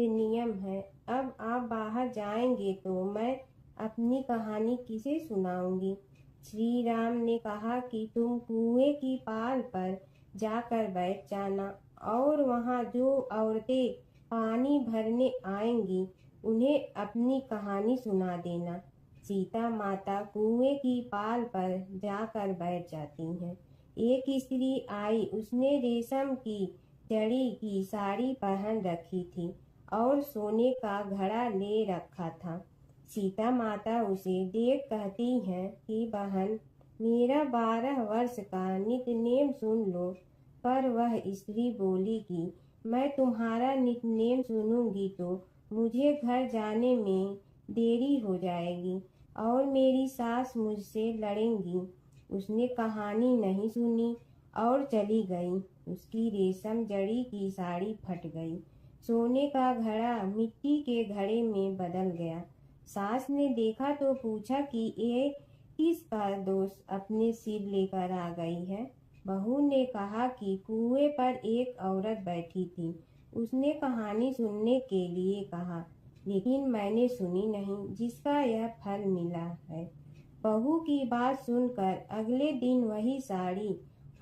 नियम है। अब आप बाहर जाएंगे तो मैं अपनी कहानी किसे सुनाऊंगी। श्री राम ने कहा कि तुम कुएं की पाल पर जाकर बैठ जाना और वहां जो औरतें पानी भरने आएंगी उन्हें अपनी कहानी सुना देना। सीता माता कुएं की पाल पर जाकर बैठ जाती हैं। एक स्त्री आई, उसने रेशम की जड़ी की साड़ी पहन रखी थी और सोने का घड़ा ले रखा था। सीता माता उसे देख कहती हैं कि बहन, मेरा 12 वर्ष का नित्य नेम सुन लो। पर वह स्त्री बोली कि मैं तुम्हारा नित्य नेम सुनूंगी तो मुझे घर जाने में देरी हो जाएगी और मेरी सास मुझसे लड़ेंगी। उसने कहानी नहीं सुनी और चली गई। उसकी रेशम जड़ी की साड़ी फट गई, सोने का घड़ा मिट्टी के घड़े में बदल गया। सास ने देखा तो पूछा कि ये किसका दोष अपने सिर लेकर आ गई है। बहू ने कहा कि कुएं पर एक औरत बैठी थी, उसने कहानी सुनने के लिए कहा, लेकिन मैंने सुनी नहीं, जिसका यह फल मिला है। बहू की बात सुनकर अगले दिन वही साड़ी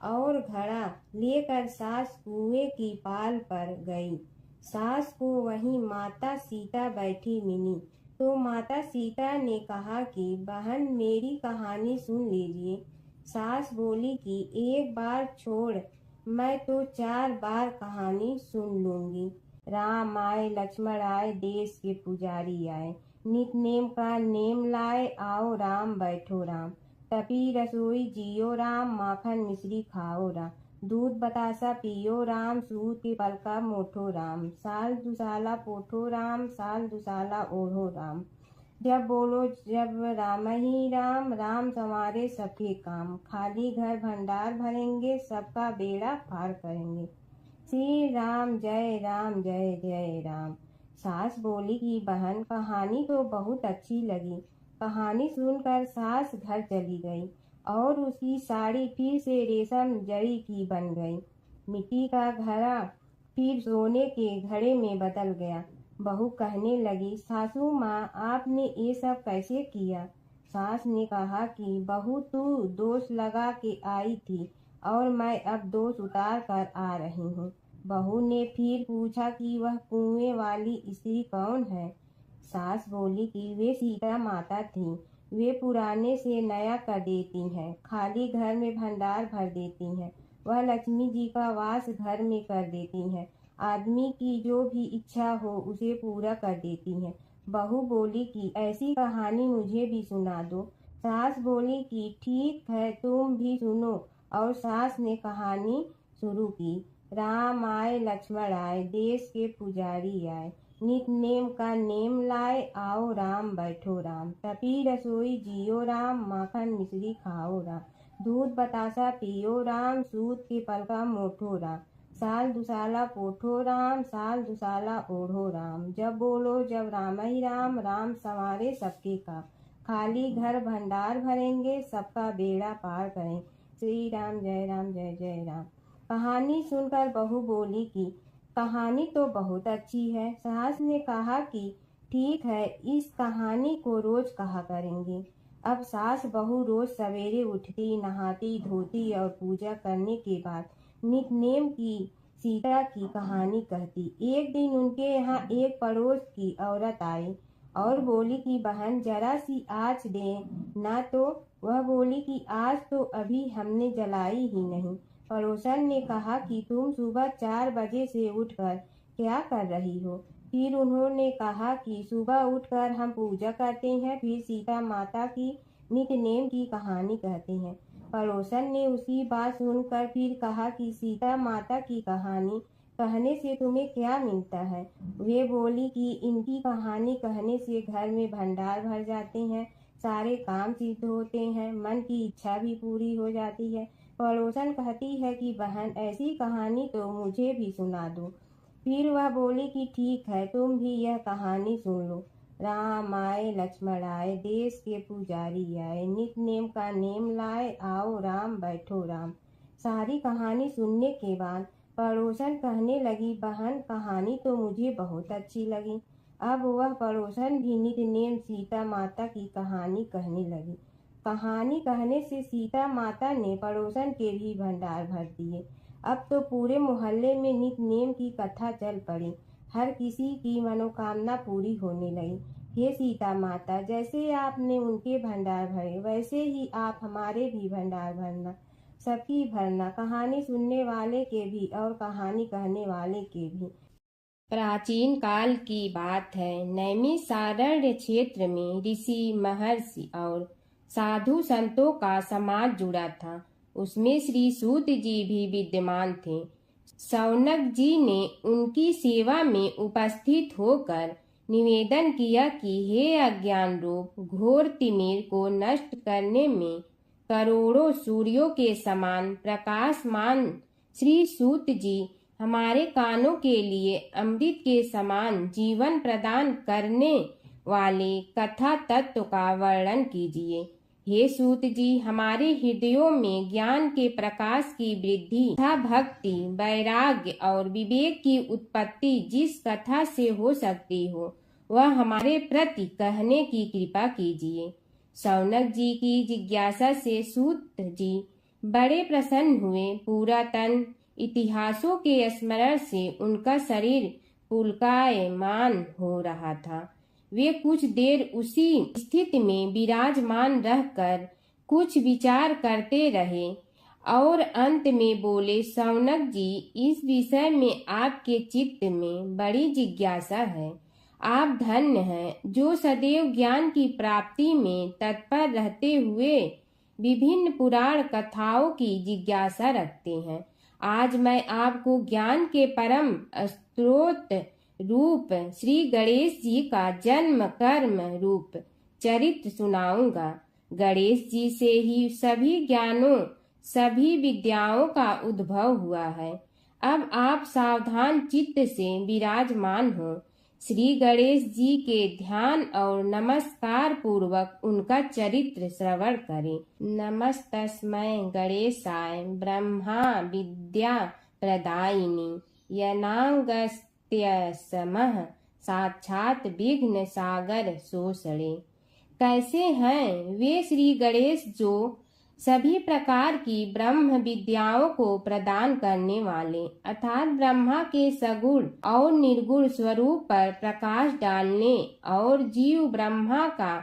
और घड़ा लेकर सास कुएं की पाल पर गई। सास को वहीं माता सीता बैठी मिली, तो माता सीता ने कहा कि बहन, मेरी कहानी सुन लीजिए। सास बोली कि एक बार छोड़, मैं तो 4 बार कहानी सुन लूंगी। राम आए लक्ष्मण आए, देश के पुजारी आए, नित नेम का नेम लाए, आओ राम बैठो राम। तपी रसोई जियो राम, माखन मिश्री खाओ राम। दूध बतासा पियो राम, सूत के पलका मोठो राम। साल दुसाला पोठो राम, साल दुसाला ओढ़ो राम। जब बोलो जब राम ही राम, राम संवारे सबके काम। खाली घर भंडार भरेंगे, सबका बेड़ा पार करेंगे। श्री राम जय जय राम। सास बोली कि बहन, कहानी तो बहुत अच्छी लगी। कहानी सुनकर सास घर चली गई और उसकी साड़ी फिर से रेशम जड़ी की बन गई। मिट्टी का घड़ा फिर सोने के घड़े में बदल गया। बहू कहने लगी, सासू माँ, आपने ये सब कैसे किया। सास ने कहा कि बहू, तू दोष लगा के आई थी और मैं अब दोष उतार कर आ रही हूँ। बहू ने फिर पूछा कि वह कुएं वाली स्त्री कौन है। सास बोली कि वे सीता माता थी। वे पुराने से नया कर देती हैं, खाली घर में भंडार भर देती हैं। वह लक्ष्मी जी का वास घर में कर देती हैं। आदमी की जो भी इच्छा हो उसे पूरा कर देती हैं। बहू बोली कि ऐसी कहानी मुझे भी सुना दो। सास बोली कि ठीक है, तुम भी सुनो और सास ने कहानी शुरू की। राम आए लक्ष्मण आए, देश के पुजारी आए, नित नेम का नेम लाए, आओ राम बैठो राम, तपी रसोई जियो राम, माखन मिश्री खाओ राम, दूध बतासा पियो राम, सूत के पलका मोठो राम, साल दुसाला पोठो राम, साल दुसाला ओढ़ो राम, जब बोलो जब राम ही राम, राम संवारे सबके काम, खाली घर भंडार भरेंगे, सबका बेड़ा पार करें, श्री राम जय जय राम। कहानी सुनकर बहू बोली कि कहानी तो बहुत अच्छी है। सास ने कहा कि ठीक है, इस कहानी को रोज कहा करेंगे। अब सास बहू रोज सवेरे उठती, नहाती धोती और पूजा करने के बाद नितनेम की सीता की कहानी कहती। एक दिन उनके यहाँ एक पड़ोस की औरत आई और बोली कि बहन जरा सी आँच दे ना, तो वह बोली कि आज तो अभी हमने जलाई ही नहीं। पड़ोसन ने कहा कि तुम सुबह 4 बजे से उठकर क्या कर रही हो? फिर उन्होंने कहा कि सुबह उठकर हम पूजा करते हैं, फिर सीता माता की नितनेम की कहानी कहते हैं। पड़ोसन ने उसकी बात सुनकर फिर कहा कि सीता माता की कहानी कहने से तुम्हें क्या मिलता है? वे बोली कि इनकी कहानी कहने से घर में भंडार भर जाते हैं, सारे काम सिद्ध होते हैं, मन की इच्छा भी पूरी हो जाती है। पड़ोसन कहती है कि बहन ऐसी कहानी तो मुझे भी सुना दो। फिर वह बोली कि ठीक है, तुम भी यह कहानी सुन लो। राम आए लक्ष्मण आए, देश के पुजारी आए, नित नेम का नेम लाए, आओ राम बैठो राम। सारी कहानी सुनने के बाद पड़ोसन कहने लगी, बहन कहानी तो मुझे बहुत अच्छी लगी। अब वह पड़ोसन भी नित नेम सीता माता की कहानी कहने लगी। कहानी कहने से सीता माता ने पड़ोसन के भी भंडार भर दिए। अब तो पूरे मोहल्ले में नित नेम की कथा चल पड़ी, हर किसी की मनोकामना पूरी होने लगी। हे सीता माता, जैसे आपने उनके भंडार भरे, वैसे ही आप हमारे भी भंडार भरना, सबकी भरना, कहानी सुनने वाले के भी और कहानी कहने वाले के भी। प्राचीन काल की बात है। नैमिषारण्य क्षेत्र में ऋषि, महर्षि और साधु संतों का समाज जुड़ा था। उसमें श्री सूत जी भी विद्यमान थे। शौनक जी ने उनकी सेवा में उपस्थित होकर निवेदन किया कि हे अज्ञान रूप घोर तिमिर को नष्ट करने में करोड़ों सूर्यों के समान प्रकाशमान श्री सूत जी हमारे कानों के लिए अमृत के समान जीवन प्रदान करने वाले कथा तत्व का वर्णन कीजिए। हे सूत जी, हमारे हृदयों में ज्ञान के प्रकाश की वृद्धि तथा भक्ति, वैराग्य और विवेक की उत्पत्ति जिस कथा से हो सकती हो, वह हमारे प्रति कहने की कृपा कीजिए। शौनक जी की जिज्ञासा से सूत जी बड़े प्रसन्न हुए। पूरा तन इतिहासों के स्मरण से उनका शरीर पुलकायमान हो रहा था। वे कुछ देर उसी स्थिति में विराजमान रहकर कुछ विचार करते रहे और अंत में बोले, शौनक जी, इस विषय में आपके चित्त में बड़ी जिज्ञासा है। आप धन्य हैं जो सदैव ज्ञान की प्राप्ति में तत्पर रहते हुए विभिन्न पुराण कथाओं की जिज्ञासा रखते हैं। आज मैं आपको ज्ञान के परम स्रोत रूप श्री गणेश जी का जन्म कर्म रूप चरित्र सुनाऊंगा। गणेश जी से ही सभी ज्ञानों, सभी विद्याओं का उद्भव हुआ है। अब आप सावधान चित्त से विराजमान हो। श्री गणेश जी के ध्यान और नमस्कार पूर्वक उनका चरित्र श्रवण करें। नमस्तस्मै गणेशाय ब्रह्मा विद्या प्रदायिनी यनागस्त्यसमः साक्षात विघ्न सागर सोषणे। कैसे हैं वे श्री गणेश जो सभी प्रकार की ब्रह्म विद्याओं को प्रदान करने वाले, अर्थात ब्रह्मा के सगुण और निर्गुण स्वरूप पर प्रकाश डालने और जीव ब्रह्मा का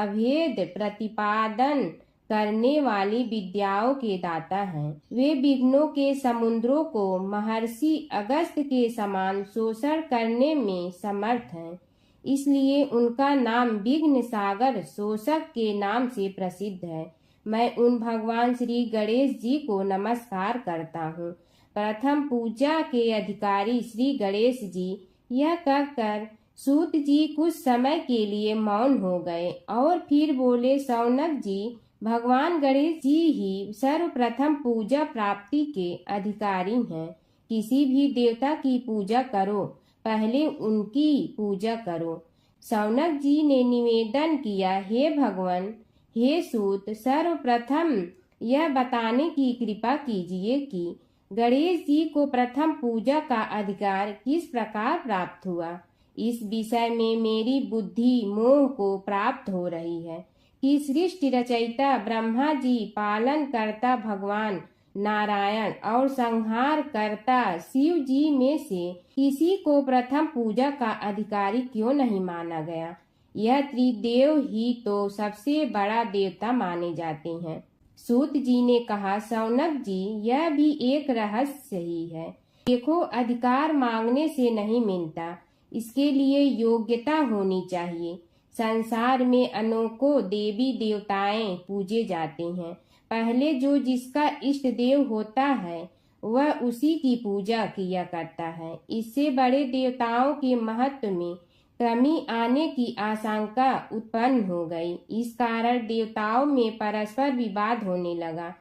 अभेद प्रतिपादन करने वाली विद्याओं के दाता हैं। वे विघ्नों के समुद्रों को महर्षि अगस्त्य के समान शोषण करने में समर्थ हैं। इसलिए उनका नाम विघ्न सागर शोषक के नाम से प्रसिद्ध है। मैं उन भगवान श्री गणेश जी को नमस्कार करता हूँ। प्रथम पूजा के अधिकारी श्री गणेश जी, यह कहकर सूत जी कुछ समय के लिए मौन हो गए और फिर बोले, शौनक जी, भगवान गणेश जी ही सर्वप्रथम पूजा प्राप्ति के अधिकारी हैं। किसी भी देवता की पूजा करो, पहले उनकी पूजा करो। शौनक जी ने निवेदन किया, हे भगवान, हे सूत, सर्वप्रथम यह बताने की कृपा कीजिए कि गणेश जी को प्रथम पूजा का अधिकार किस प्रकार प्राप्त हुआ। इस विषय में मेरी बुद्धि मोह को प्राप्त हो रही है कि सृष्टि रचयिता ब्रह्मा जी, पालन करता भगवान नारायण और संहार करता शिव जी में से किसी को प्रथम पूजा का अधिकारी क्यों नहीं माना गया। यह त्रिदेव ही तो सबसे बड़ा देवता माने जाते हैं। सूत जी ने कहा, शौनक जी, यह भी एक रहस्य ही है। देखो, अधिकार मांगने से नहीं मिलता, इसके लिए योग्यता होनी चाहिए। संसार में अनेकों देवी देवताएं पूजे जाते हैं। पहले जो जिसका इष्ट देव होता है वह उसी की पूजा किया करता है। इससे बड़े देवताओं के महत्व में कमी आने की आशंका उत्पन्न हो गई। इस कारण देवताओं में परस्पर विवाद होने लगा।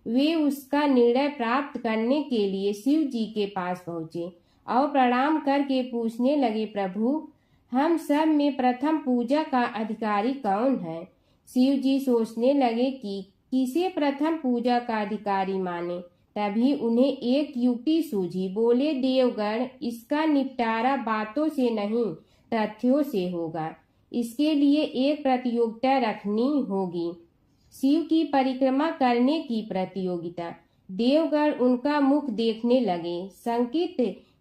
वे उसका निर्णय प्राप्त करने के लिए शिव जी के पास पहुँचे और प्रणाम करके पूछने लगे, प्रभु, हम सब में प्रथम पूजा का अधिकारी कौन है। शिव जी सोचने लगे कि किसे प्रथम पूजा का अधिकारी माने। तभी उन्हें एक युक्ति सूझी। बोले, देवगण, इसका निपटारा बातों से नहीं तथ्यों से होगा। इसके लिए एक प्रतियोगिता रखनी होगी, शिव की परिक्रमा करने की प्रतियोगिता। देवगण उनका मुख देखने लगे, शंकित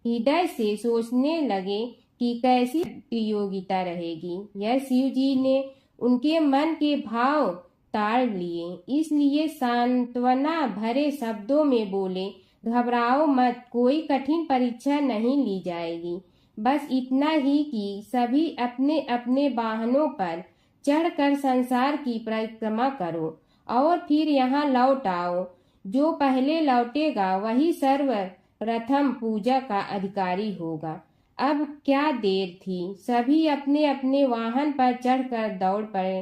हृदय से सोचने लगे कि कैसी प्रतियोगिता रहेगी। यह शिव जी ने उनके मन के भाव ताड़ लिए, इसलिए सांत्वना भरे शब्दों में बोले, घबराओ मत, कोई कठिन परीक्षा नहीं ली जाएगी। बस इतना ही कि सभी अपने अपने वाहनों पर चढ़कर संसार की परिक्रमा करो और फिर यहाँ लौट आओ। जो पहले लौटेगा वही सर्वप्रथम पूजा का अधिकारी होगा। अब क्या देर थी, सभी अपने अपने वाहन पर चढ़कर दौड़ पड़े।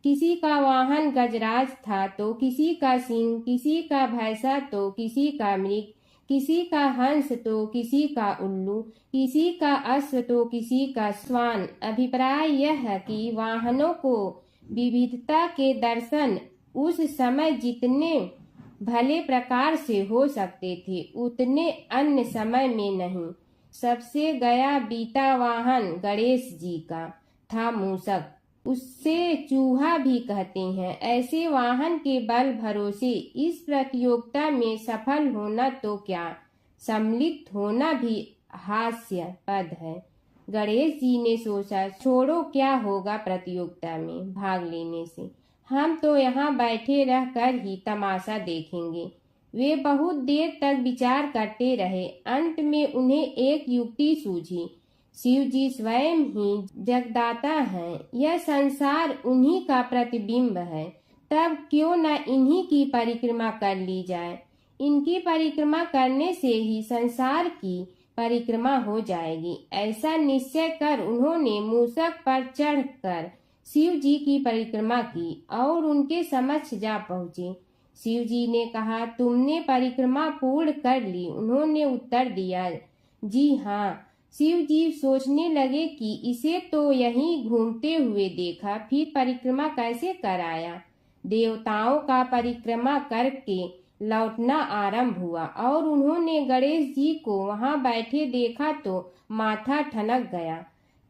किसी का वाहन गजराज था तो किसी का सिंह, किसी का भैंसा तो किसी का मृग, किसी का हंस तो किसी का उल्लू, किसी का अश्व तो किसी का श्वान। अभिप्राय यह है कि वाहनों को विविधता के दर्शन उस समय जितने भले प्रकार से हो सकते थे उतने अन्य समय में नहीं। सबसे गया बीता वाहन गणेश जी का था मूषक, उससे चूहा भी कहते हैं। ऐसे वाहन के बल भरोसे इस प्रतियोगिता में सफल होना तो क्या, सम्मिलित होना भी हास्यास्पद है। गणेश जी ने सोचा, छोड़ो, क्या होगा प्रतियोगिता में भाग लेने से, हम तो यहाँ बैठे रहकर ही तमाशा देखेंगे। वे बहुत देर तक विचार करते रहे। अंत में उन्हें एक युक्ति सूझी। शिव जी स्वयं ही जगदाता हैं, यह संसार उन्हीं का प्रतिबिंब है, तब क्यों न इन्हीं की परिक्रमा कर ली जाए। इनकी परिक्रमा करने से ही संसार की परिक्रमा हो जाएगी। ऐसा निश्चय कर उन्होंने मूषक पर चढ़कर शिव जी की परिक्रमा की और उनके समक्ष जा पहुँचे। शिव जी ने कहा, तुमने परिक्रमा पूर्ण कर ली। उन्होंने उत्तर दिया, जी हाँ। शिव जी सोचने लगे कि इसे तो यहीं घूमते हुए देखा, फिर परिक्रमा कैसे कराया। देवताओं का परिक्रमा करके लौटना आरंभ हुआ और उन्होंने गणेश जी को वहां बैठे देखा तो माथा ठनक गया।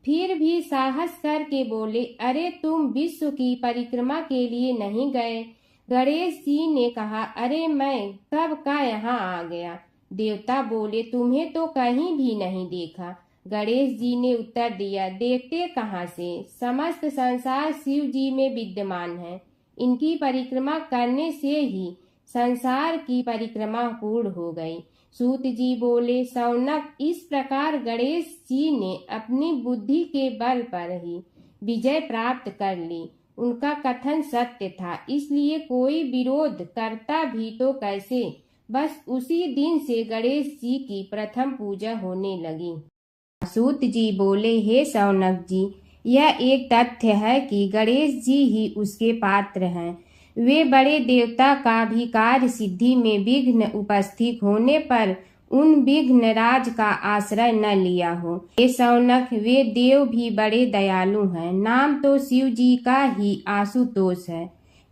फिर भी साहस करके बोले, अरे तुम विश्व की परिक्रमा के लिए नहीं गए। गणेश जी ने कहा, अरे मैं कब का यहाँ आ गया। देवता बोले, तुम्हें तो कहीं भी नहीं देखा। गणेश जी ने उत्तर दिया, देखते कहाँ से, समस्त संसार शिव जी में विद्यमान है। इनकी परिक्रमा करने से ही संसार की परिक्रमा पूर्ण हो गई। सूत जी बोले, शौनक, इस प्रकार गणेश जी ने अपनी बुद्धि के बल पर ही विजय प्राप्त कर ली। उनका कथन सत्य था, इसलिए कोई विरोध करता भी तो कैसे। बस उसी दिन से गणेश जी की प्रथम पूजा होने लगी। सूत जी बोले, हे शौनक जी, यह एक तथ्य है कि गणेश जी ही उसके पात्र हैं। वे बड़े देवता का भी कार्य सिद्धि में विघ्न उपस्थित होने पर उन विघ्न राज का आश्रय न लिया हो। हे शौनक, वे देव भी बड़े दयालु हैं। नाम तो शिव जी का ही आशुतोष है,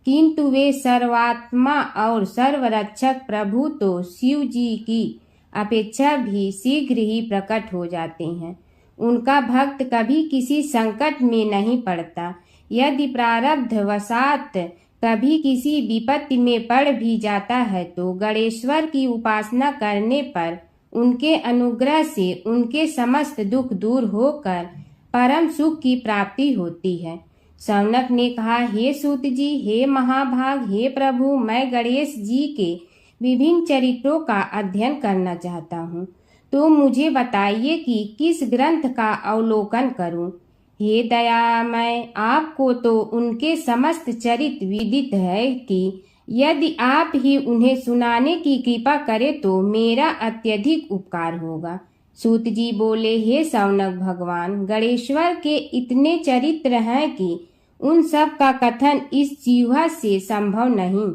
किंतु वे सर्वात्मा और सर्वरक्षक प्रभु तो शिव जी की अपेक्षा भी शीघ्र ही प्रकट हो जाते हैं। उनका भक्त कभी किसी संकट में नहीं पड़ता। यदि प्रारब्ध वशात कभी किसी विपत्ति में पड़ भी जाता है तो गणेश्वर की उपासना करने पर उनके अनुग्रह से उनके समस्त दुख दूर होकर परम सुख की प्राप्ति होती है। शौनक ने कहा, हे सूत जी, हे महाभाग, हे प्रभु, मैं गणेश जी के विभिन्न चरित्रों का अध्ययन करना चाहता हूँ, तो मुझे बताइए कि किस ग्रंथ का अवलोकन करूँ। हे दयामय, आपको तो उनके समस्त चरित्र विदित है कि यदि आप ही उन्हें सुनाने की कृपा करें तो मेरा अत्यधिक उपकार होगा। सूत जी बोले, हे शौनक भगवान, गणेश्वर के इतने चरित्र हैं कि उन सब का कथन इस जिह्वा से संभव नहीं,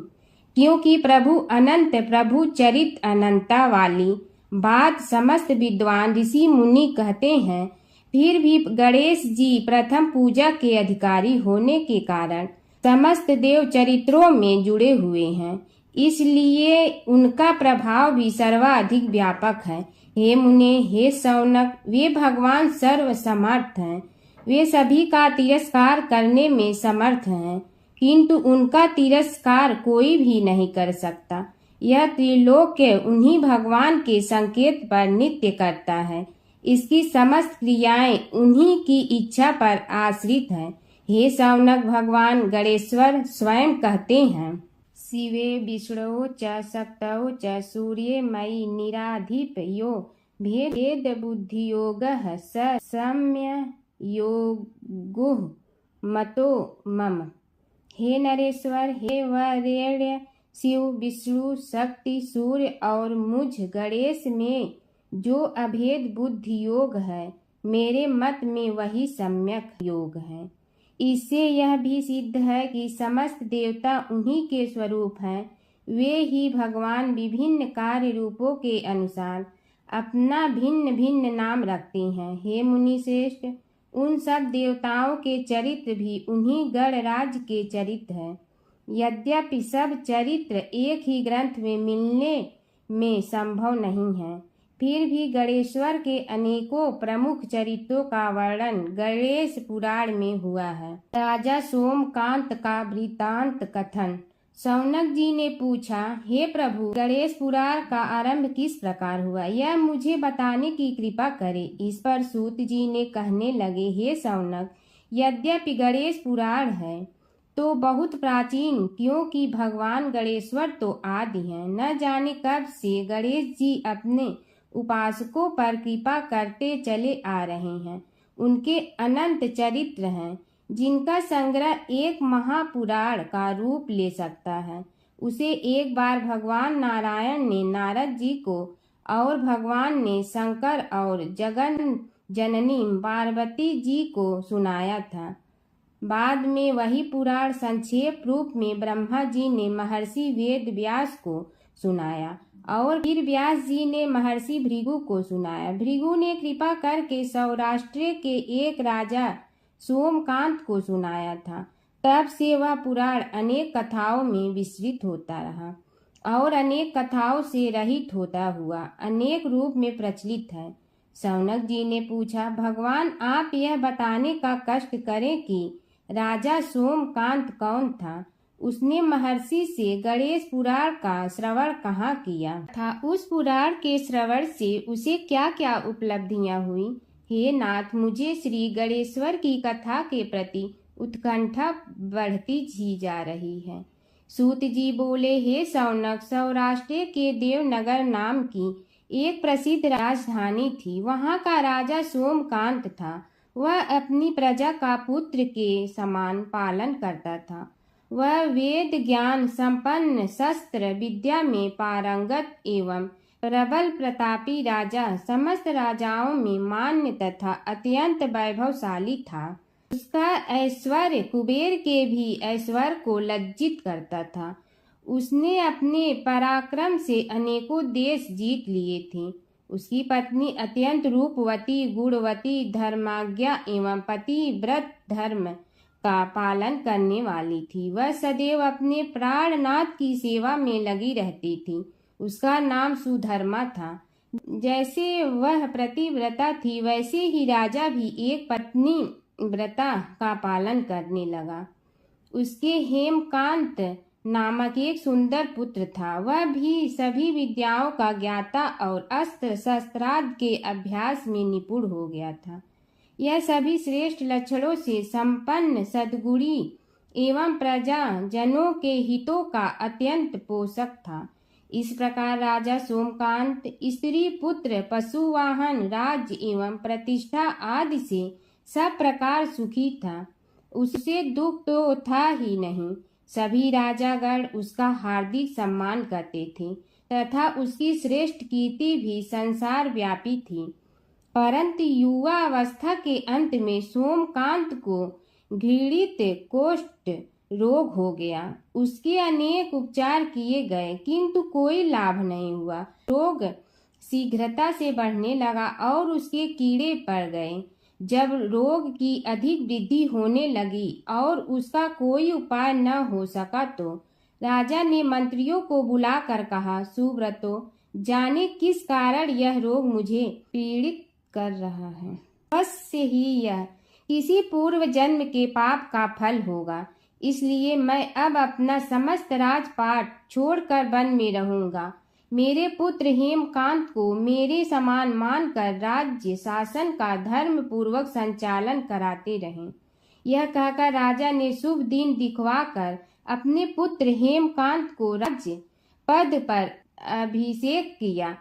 क्योंकि प्रभु अनंत, प्रभु चरित अनंता वाली बात समस्त विद्वान ऋषि मुनि कहते हैं। फिर भी गणेश जी प्रथम पूजा के अधिकारी होने के कारण समस्त देव चरित्रों में जुड़े हुए हैं, इसलिए उनका प्रभाव भी सर्वाधिक व्यापक है। हे मुने, हे शौनक, वे भगवान सर्व समर्थ हैं। वे सभी का तिरस्कार करने में समर्थ हैं, किंतु उनका तिरस्कार कोई भी नहीं कर सकता। यह त्रिलोक्य उन्हीं भगवान के संकेत पर नित्य करता है। इसकी समस्त क्रियाएं उन्हीं की इच्छा पर आश्रित हैं। हे शौनक भगवान गणेश्वर स्वयं कहते हैं, शिवे विष्णु च शक्तौ च सूर्ये मयि निराधिप यो भेद बुद्धि योगः स सम्य योगुः मतो मम। हे नरेश्वर, हे वरेण्य, शिव, विष्णु, शक्ति, सूर्य और मुझ गणेश में जो अभेद बुद्धि योग है, मेरे मत में वही सम्यक योग है। इससे यह भी सिद्ध है कि समस्त देवता उन्हीं के स्वरूप हैं। वे ही भगवान विभिन्न कार्य रूपों के अनुसार अपना भिन्न भिन्न नाम रखते हैं। हे मुनि श्रेष्ठ, उन सब देवताओं के चरित्र भी उन्हीं गणराज के चरित्र हैं। यद्यपि सब चरित्र एक ही ग्रंथ में मिलने में संभव नहीं है, फिर भी गणेश्वर के अनेकों प्रमुख चरित्रों का वर्णन गणेश पुराण में हुआ है। राजा सोमकांत का वृत्तांत कथन। शौनक जी ने पूछा, हे प्रभु, गणेश पुराण का आरंभ किस प्रकार हुआ, यह मुझे बताने की कृपा करे। इस पर सूत जी ने कहने लगे, हे शौनक, यद्यपि गणेश पुराण है तो बहुत प्राचीन, क्योंकि भगवान गणेश्वर तो आदि हैं। न जाने कब से गणेश जी अपने उपासकों पर कृपा करते चले आ रहे हैं। उनके अनंत चरित्र हैं, जिनका संग्रह एक महापुराण का रूप ले सकता है। उसे एक बार भगवान नारायण ने नारद जी को और भगवान ने शंकर और जगन जननी पार्वती जी को सुनाया था। बाद में वही पुराण संक्षेप रूप में ब्रह्मा जी ने महर्षि वेद व्यास को सुनाया और फिर व्यास जी ने महर्षि भृगु को सुनाया। भृगु ने कृपा करके सौराष्ट्र के एक राजा सोमकांत को सुनाया था। तब से वह पुराण अनेक कथाओं में विस्तृत होता रहा और अनेक कथाओं से रहित होता हुआ अनेक रूप में प्रचलित है। शौनक जी ने पूछा, भगवान, आप यह बताने का कष्ट करें कि राजा सोमकांत कौन था। उसने महर्षि से गणेश पुराण का श्रवण कहाँ किया था, उस पुराण के श्रवण से उसे क्या क्या उपलब्धियां हुई। हे नाथ, मुझे श्री गणेश्वर की कथा के प्रति उत्कंठा बढ़ती ही जा रही है। सूत जी बोले, हे शौनक, सौराष्ट्र के देवनगर नाम की एक प्रसिद्ध राजधानी थी। वहाँ का राजा सोमकांत था। वह अपनी प्रजा का पुत्र के समान पालन करता था। वह वेद ज्ञान संपन्न, शस्त्र विद्या में पारंगत एवं प्रबल प्रतापी राजा, समस्त राजाओं में मान्य तथा अत्यंत वैभवशाली था। उसका ऐश्वर्य कुबेर के भी ऐश्वर्य को लज्जित करता था। उसने अपने पराक्रम से अनेकों देश जीत लिए थे। उसकी पत्नी अत्यंत रूपवती, गुणवती, धर्माज्ञा एवं पतिव्रत धर्म का पालन करने वाली थी। वह सदैव अपने प्राणनाथ की सेवा में लगी रहती थी। उसका नाम सुधर्मा था। जैसे वह पतिव्रता थी, वैसे ही राजा भी एक पत्नी व्रता का पालन करने लगा। उसके हेमकांत नामक एक सुंदर पुत्र था। वह भी सभी विद्याओं का ज्ञाता और अस्त्र शस्त्रादि के अभ्यास में निपुण हो गया था। यह सभी श्रेष्ठ लक्षणों से संपन्न, सद्गुणी एवं प्रजा जनों के हितों का अत्यंत पोषक था। इस प्रकार राजा सोमकांत स्त्री पुत्र, पशुवाहन, राज्य एवं प्रतिष्ठा आदि से सब प्रकार सुखी था। उससे दुख तो था ही नहीं। सभी राजागण उसका हार्दिक सम्मान करते थे तथा उसकी श्रेष्ठ कीर्ति भी संसार व्यापी थी। परंतु युवा अवस्था के अंत में सोमकांत को घृणित कोष्ठ रोग हो गया। उसके अनेक उपचार किए गए किंतु कोई लाभ नहीं हुआ। रोग शीघ्रता से बढ़ने लगा और उसके कीड़े पड़ गए। जब रोग की अधिक वृद्धि होने लगी और उसका कोई उपाय न हो सका तो राजा ने मंत्रियों को बुलाकर कहा, सुव्रतो, जाने किस कारण यह रोग मुझे पीड़ित कर रहा है। अवश्य ही यह किसी पूर्व जन्म के पाप का फल होगा। इसलिए मैं अब अपना समस्त राजपाट छोड़कर वन में रहूंगा। मेरे पुत्र हेमकांत को मेरे समान मानकर राज्य शासन का धर्म पूर्वक संचालन कराते रहें। यह कहकर राजा ने शुभ दिन दिखवाकर अपने पुत्र हेमकांत को राज्य पद पर अभिषेक किया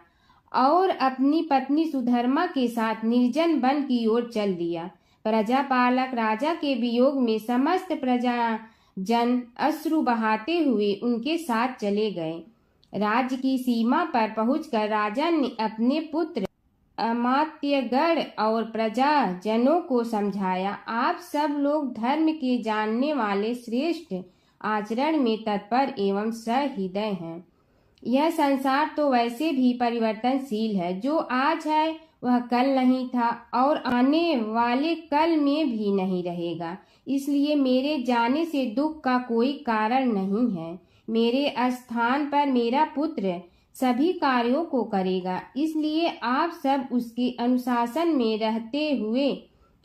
और अपनी पत्नी सुधर्मा के साथ निर्जन वन की ओर चल दिया। प्रजापालक राजा के वियोग में समस्त प्रजा जन अश्रु बहाते हुए उनके साथ चले गए। राज्य की सीमा पर पहुंचकर राजा ने अपने पुत्र अमात्यगण और प्रजा जनों को समझाया, आप सब लोग धर्म के जानने वाले, श्रेष्ठ आचरण में तत्पर एवं सहृदय हैं। यह संसार तो वैसे भी परिवर्तनशील है। जो आज है वह कल नहीं था और आने वाले कल में भी नहीं रहेगा। इसलिए मेरे जाने से दुख का कोई कारण नहीं है। मेरे स्थान पर मेरा पुत्र सभी कार्यों को करेगा। इसलिए आप सब उसके अनुशासन में रहते हुए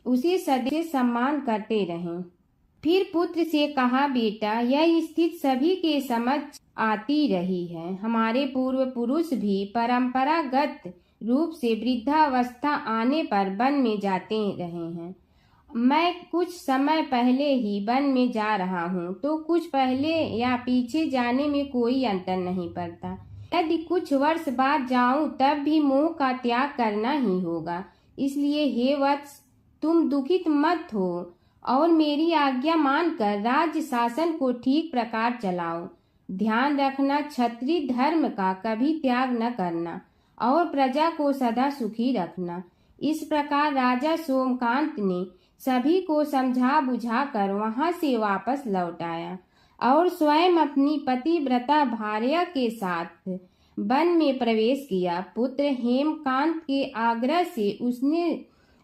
उसे सदैव सम्मान करते रहें। फिर पुत्र से कहा, बेटा, यह स्थिति सभी के समझ आती रही है। हमारे पूर्व पुरुष भी परंपरागत रूप से वृद्धावस्था आने पर वन में जाते रहे हैं। मैं कुछ समय पहले ही वन में जा रहा हूँ, तो कुछ पहले या पीछे जाने में कोई अंतर नहीं पड़ता। यदि कुछ वर्ष बाद जाऊं तब भी मोह का त्याग करना ही होगा। इसलिए हे वत्स, तुम दुखित मत हो और मेरी आज्ञा मानकर राज्य शासन को ठीक प्रकार चलाओ। ध्यान रखना, क्षत्रिय धर्म का कभी त्याग न करना और प्रजा को सदा सुखी रखना। इस प्रकार राजा सोमकांत ने सभी को समझा बुझाकर वहां से वापस लौट आया और स्वयं अपनी पतिव्रता भार्या के साथ वन में प्रवेश किया। पुत्र हेमकांत के आग्रह से उसने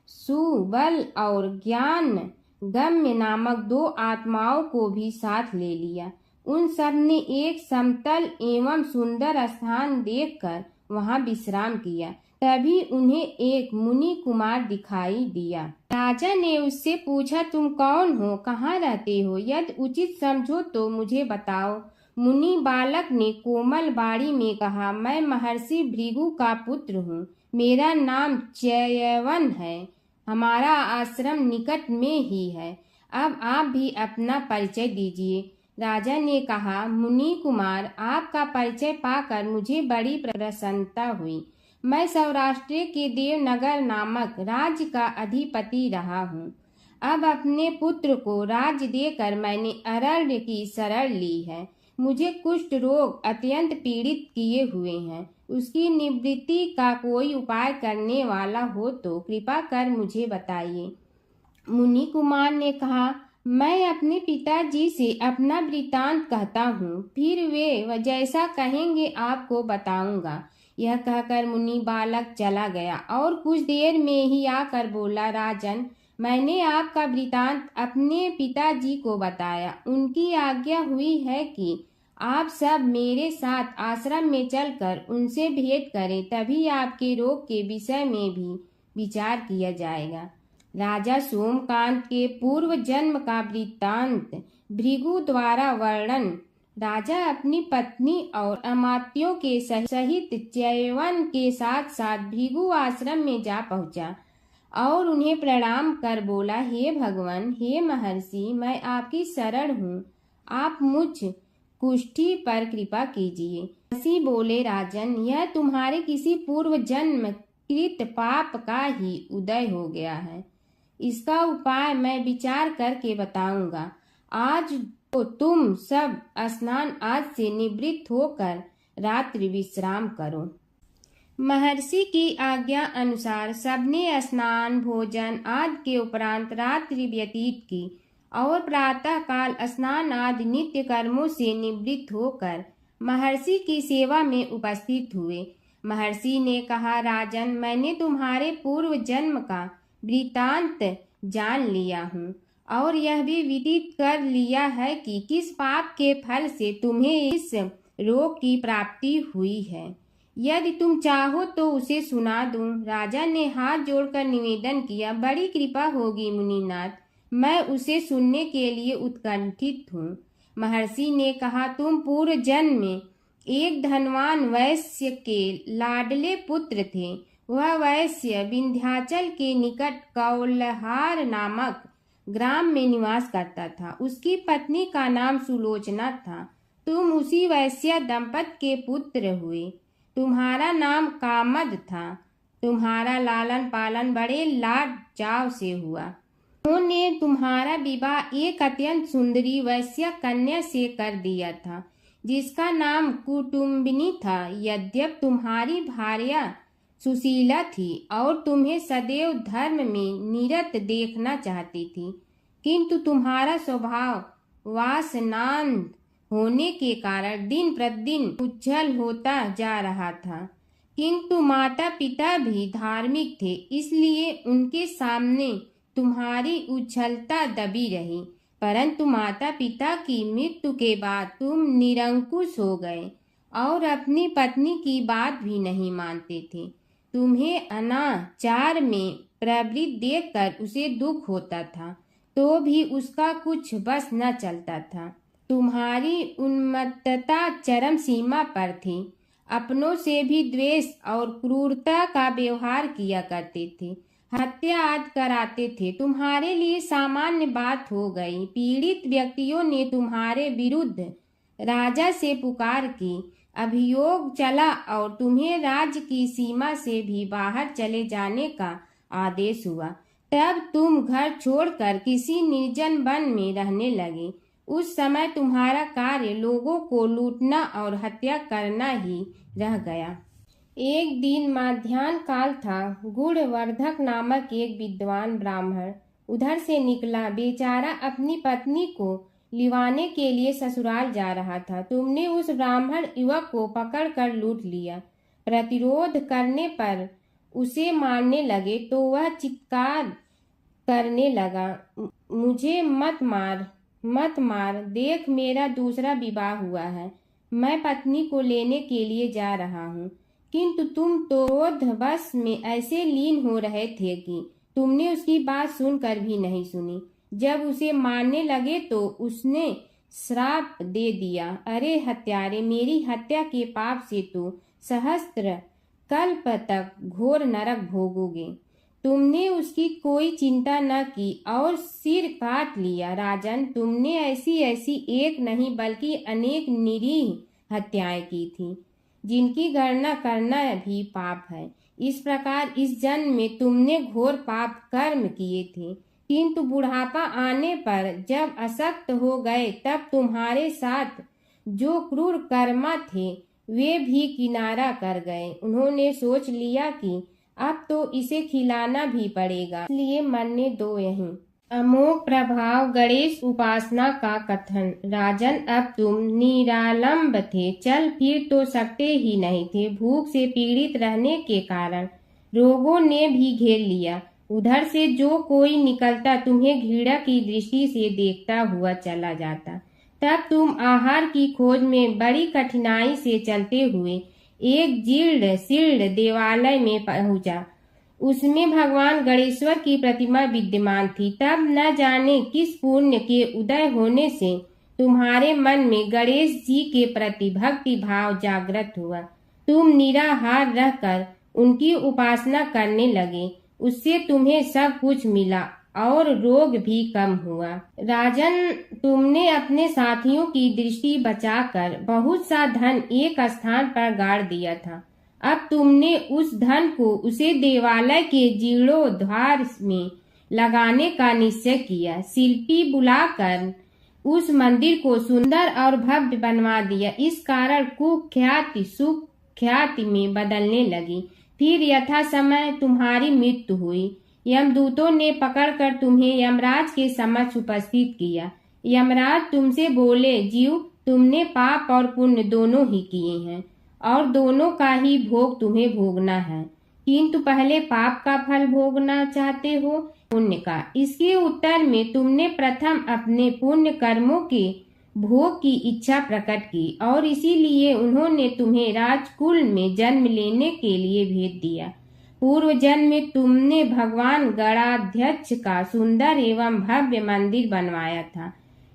सुबल और ज्ञान गम्य नामक 2 आत्माओं को भी साथ ले लिया। उन सब ने एक समतल एवं सुंदर स्थान देखकर वहां विश्राम किया। तभी उन्हें एक मुनि कुमार दिखाई दिया। राजा ने उससे पूछा, तुम कौन हो, कहाँ रहते हो? यदि उचित समझो तो मुझे बताओ। मुनि बालक ने कोमल बाणी में कहा, मैं महर्षि भृगु का पुत्र हूँ। मेरा नाम च्यवन है। हमारा आश्रम निकट में ही है। अब आप भी अपना परिचय दीजिए। राजा ने कहा, मुनि कुमार, आपका परिचय पाकर मुझे बड़ी प्रसन्नता हुई। मैं सौराष्ट्र के देवनगर नामक राज्य का अधिपति रहा हूँ। अब अपने पुत्र को राज्य देकर मैंने अरण्य की शरण ली है। मुझे कुष्ठ रोग अत्यंत पीड़ित किए हुए हैं। उसकी निवृत्ति का कोई उपाय करने वाला हो तो कृपा कर मुझे बताइए। मुनि कुमार ने कहा, मैं अपने पिताजी से अपना वृतांत कहता हूँ, फिर वे जैसा कहेंगे आपको बताऊंगा। यह कहकर मुनि बालक चला गया और कुछ देर में ही आकर बोला, राजन, मैंने आपका वृतांत अपने पिताजी को बताया। उनकी आज्ञा हुई है कि आप सब मेरे साथ आश्रम में चलकर उनसे भेंट करें, तभी आपके रोग के विषय में भी विचार किया जाएगा। राजा सोमकांत के पूर्व जन्म का वृत्तांत भृगु द्वारा वर्णन। राजा अपनी पत्नी और अमात्यों के सहित च्यवन के साथ साथ भृगु आश्रम में जा पहुंचा और उन्हें प्रणाम कर बोला, हे भगवान, हे महर्षि, मैं आपकी शरण हूँ, आप मुझ कुष्ठी पर कृपा कीजिए। महर्षि बोले, राजन, यह तुम्हारे किसी पूर्व जन्म कृत पाप का ही उदय हो गया है। इसका उपाय मैं विचार करके बताऊंगा। आज तो तुम सब स्नान आज से निवृत्त होकर रात्रि विश्राम करो। महर्षि की आज्ञा अनुसार सबने स्नान भोजन आदि के उपरांत रात्रि व्यतीत की और प्रातः काल स्नान आदि नित्य कर्मों से निवृत्त होकर महर्षि की सेवा में उपस्थित हुए। महर्षि ने कहा, राजन, मैंने तुम्हारे पूर्व जन्म का वृतांत जान लिया हूँ और यह भी विदित कर लिया है कि किस पाप के फल से तुम्हें इस रोग की प्राप्ति हुई है। यदि तुम चाहो तो उसे सुना दूं। राजा ने हाथ जोड़कर निवेदन किया, बड़ी कृपा होगी मुनिनाथ, मैं उसे सुनने के लिए उत्कंठित हूँ। महर्षि ने कहा, तुम पूर्व जन्म में एक धनवान वैश्य के लाडले पुत्र थे। वह वैश्य विंध्याचल के निकट कौलहार नामक ग्राम में निवास करता था। उसकी पत्नी का नाम सुलोचना था। तुम उसी वैश्य दंपत के पुत्र हुए। तुम्हारा नाम कामद था। तुम्हारा लालन पालन बड़े लाड चाव से हुआ। उन्होंने तुम्हारा विवाह एक अत्यंत सुंदरी वैश्य कन्या से कर दिया था, जिसका नाम कुटुम्बिनी था। यद्यप तुम्हारी भार्या सुशीला थी और तुम्हें सदैव धर्म में निरत देखना चाहती थी, किंतु तुम्हारा स्वभाव वासनांध होने के कारण दिन प्रतिदिन उज्जवल होता जा रहा था। किंतु माता पिता भी धार्मिक थे, इसलिए उनके सामने तुम्हारी उज्ज्वलता दबी रही। परंतु माता पिता की मृत्यु के बाद तुम निरंकुश हो गए और अपनी पत्नी की बात भी नहीं मानते थे। तुम्हें अनाचार में प्रवृत्त देखकर उसे दुख होता था, तो भी उसका कुछ बस न चलता था। तुम्हारी उन्मत्तता चरम सीमा पर थी। अपनों से भी द्वेष और क्रूरता का व्यवहार किया करते थे। हत्या आदि कराते थे। तुम्हारे लिए सामान्य बात हो गई। पीड़ित व्यक्तियों ने तुम्हारे विरुद्ध राजा से पुकार की। अभियोग चला और तुम्हें राज्य की सीमा से भी बाहर चले जाने का आदेश हुआ। तब तुम घर छोड़कर किसी निर्जन वन में रहने लगे। उस समय तुम्हारा कार्य लोगों को लूटना और हत्या करना ही रह गया। एक दिन माध्याह्न काल था। गुणवर्धक नामक एक विद्वान ब्राह्मण उधर से निकला। बेचारा अपनी पत्नी को लिवाने के लिए ससुराल जा रहा था। तुमने उस ब्राह्मण युवक को पकड़कर लूट लिया। प्रतिरोध करने पर उसे मारने लगे तो वह चित्कार करने लगा, मुझे मत मार, मत मार, देख मेरा दूसरा विवाह हुआ है। मैं पत्नी को लेने के लिए जा रहा हूँ। किंतु तुम तो क्रोधवश में ऐसे लीन हो रहे थे कि तुमने उसकी बात सुनकर भी नहीं सुनी। जब उसे मारने लगे तो उसने श्राप दे दिया, अरे हत्यारे, मेरी हत्या के पाप से तो सहस्त्र कल्प तक घोर नरक भोगोगे। तुमने उसकी कोई चिंता न की और सिर काट लिया। राजन, तुमने ऐसी ऐसी एक नहीं बल्कि अनेक निरीह हत्याएं की थी। जिनकी गणना करना भी पाप है। इस प्रकार इस जन्म में तुमने घोर पाप कर्म किए थे, किंतु बुढ़ापा आने पर जब अशक्त हो गए तब तुम्हारे साथ जो क्रूर कर्मा थे वे भी किनारा कर गए। उन्होंने सोच लिया कि अब तो इसे खिलाना भी पड़ेगा, इसलिए मरने दो यहीं। अमोघ प्रभाव गणेश उपासना का कथन। राजन, अब तुम निरालंब थे, चल फिर तो सकते ही नहीं थे। भूख से पीड़ित रहने के कारण रोगों ने भी घेर लिया। उधर से जो कोई निकलता तुम्हें घृणा की दृष्टि से देखता हुआ चला जाता। तब तुम आहार की खोज में बड़ी कठिनाई से चलते हुए एक जीर्ण शीर्ण देवालय में पहुंचा। उसमें भगवान गणेश्वर की प्रतिमा विद्यमान थी। तब न जाने किस पुण्य के उदय होने से तुम्हारे मन में गणेश जी के प्रति भक्ति भाव जागृत हुआ। तुम निराहार रहकर उनकी उपासना करने लगे। उससे तुम्हें सब कुछ मिला और रोग भी कम हुआ। राजन, तुमने अपने साथियों की दृष्टि बचाकर बहुत सा धन एक स्थान पर गाड़ दिया था। अब तुमने उस धन को उसे देवालय के जीर्णोद्धार में लगाने का निश्चय किया। शिल्पी बुलाकर उस मंदिर को सुंदर और भव्य बनवा दिया। इस कारण कुख्याति सुख्याति में बदलने लगी। फिर यथा समय तुम्हारी मृत्यु हुई। यमदूतों ने पकड़कर तुम्हें यमराज के समक्ष उपस्थित किया। यमराज तुमसे बोले, जीव, तुमने पाप और पुण्य दोनों ही किए हैं और दोनों का ही भोग तुम्हें भोगना है, किंतु पहले पाप का फल भोगना चाहते हो पुण्य का। इसके उत्तर में तुमने प्रथम अपने पुण्य कर्मों के भोग की इच्छा प्रकट की और इसीलिए उन्होंने तुम्हें राजकुल में जन्म लेने के लिए भेज दिया। पूर्व जन्म में तुमने भगवान गणाध्यक्ष का सुंदर एवं भव्य मंदिर बनवाया था,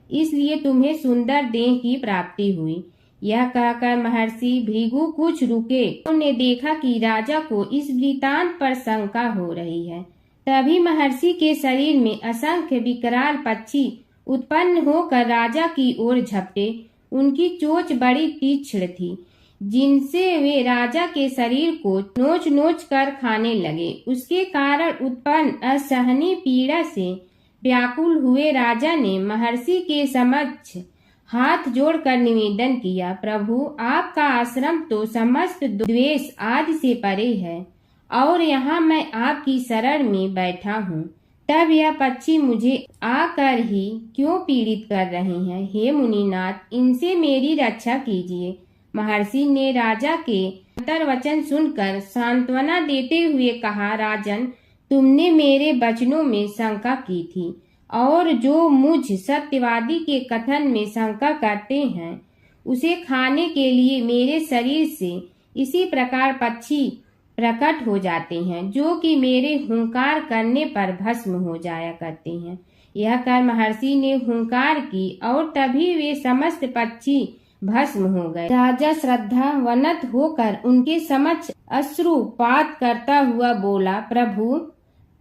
इसलिए तुम्हें सुंदर देह की प्राप्ति हुई। यह कहकर महर्षि भृगु कुछ रुके। उन्होंने देखा कि राजा को इस वृतांत पर शंका हो रही है। तभी महर्षि के शरीर में असंख्य विकराल पक्षी उत्पन्न होकर राजा की ओर झपटे। उनकी चोंच बड़ी तीक्ष्ण थी, जिनसे वे राजा के शरीर को नोच नोच कर खाने लगे। उसके कारण उत्पन्न असहनीय पीड़ा से व्याकुल हुए राजा ने महर्षि के समक्ष हाथ जोड़कर निवेदन किया, प्रभु, आपका आश्रम तो समस्त द्वेष आदि से परे है और यहाँ मैं आपकी शरण में बैठा हूँ। तब यह पक्षी मुझे आकर ही क्यों पीड़ित कर रहे हैं? हे मुनिनाथ, इनसे मेरी रक्षा कीजिए। महर्षि ने राजा के अंतर्वचन सुनकर सांत्वना देते हुए कहा, राजन, तुमने मेरे वचनों में शंका की थी और जो मुझ सत्यवादी के कथन में शंका करते हैं उसे खाने के लिए मेरे शरीर से इसी प्रकार पक्षी प्रकट हो जाते हैं, जो कि मेरे हुंकार करने पर भस्म हो जाया करते हैं। यह कर महर्षि ने हुंकार की और तभी वे समस्त पक्षी भस्म हो गए। राजा श्रद्धावनत होकर उनके समक्ष अश्रुपात करता हुआ बोला, प्रभु,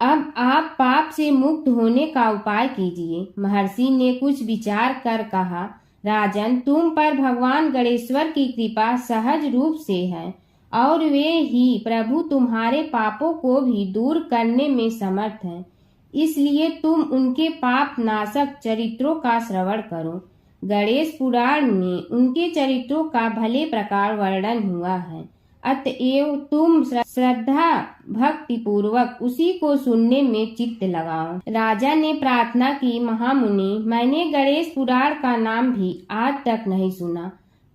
अब आप पाप से मुक्त होने का उपाय कीजिए। महर्षि ने कुछ विचार कर कहा, राजन, तुम पर भगवान गणेश्वर की कृपा सहज रूप से है और वे ही प्रभु तुम्हारे पापों को भी दूर करने में समर्थ हैं। इसलिए तुम उनके पाप नाशक चरित्रों का श्रवण करो। गणेश पुराण में उनके चरित्रों का भले प्रकार वर्णन हुआ है, अतएव तुम श्रद्धा भक्ति पूर्वक उसी को सुनने में चित्त लगाओ। राजा ने प्रार्थना की, महामुनि, मैंने गणेश पुराण का नाम भी आज तक नहीं सुना,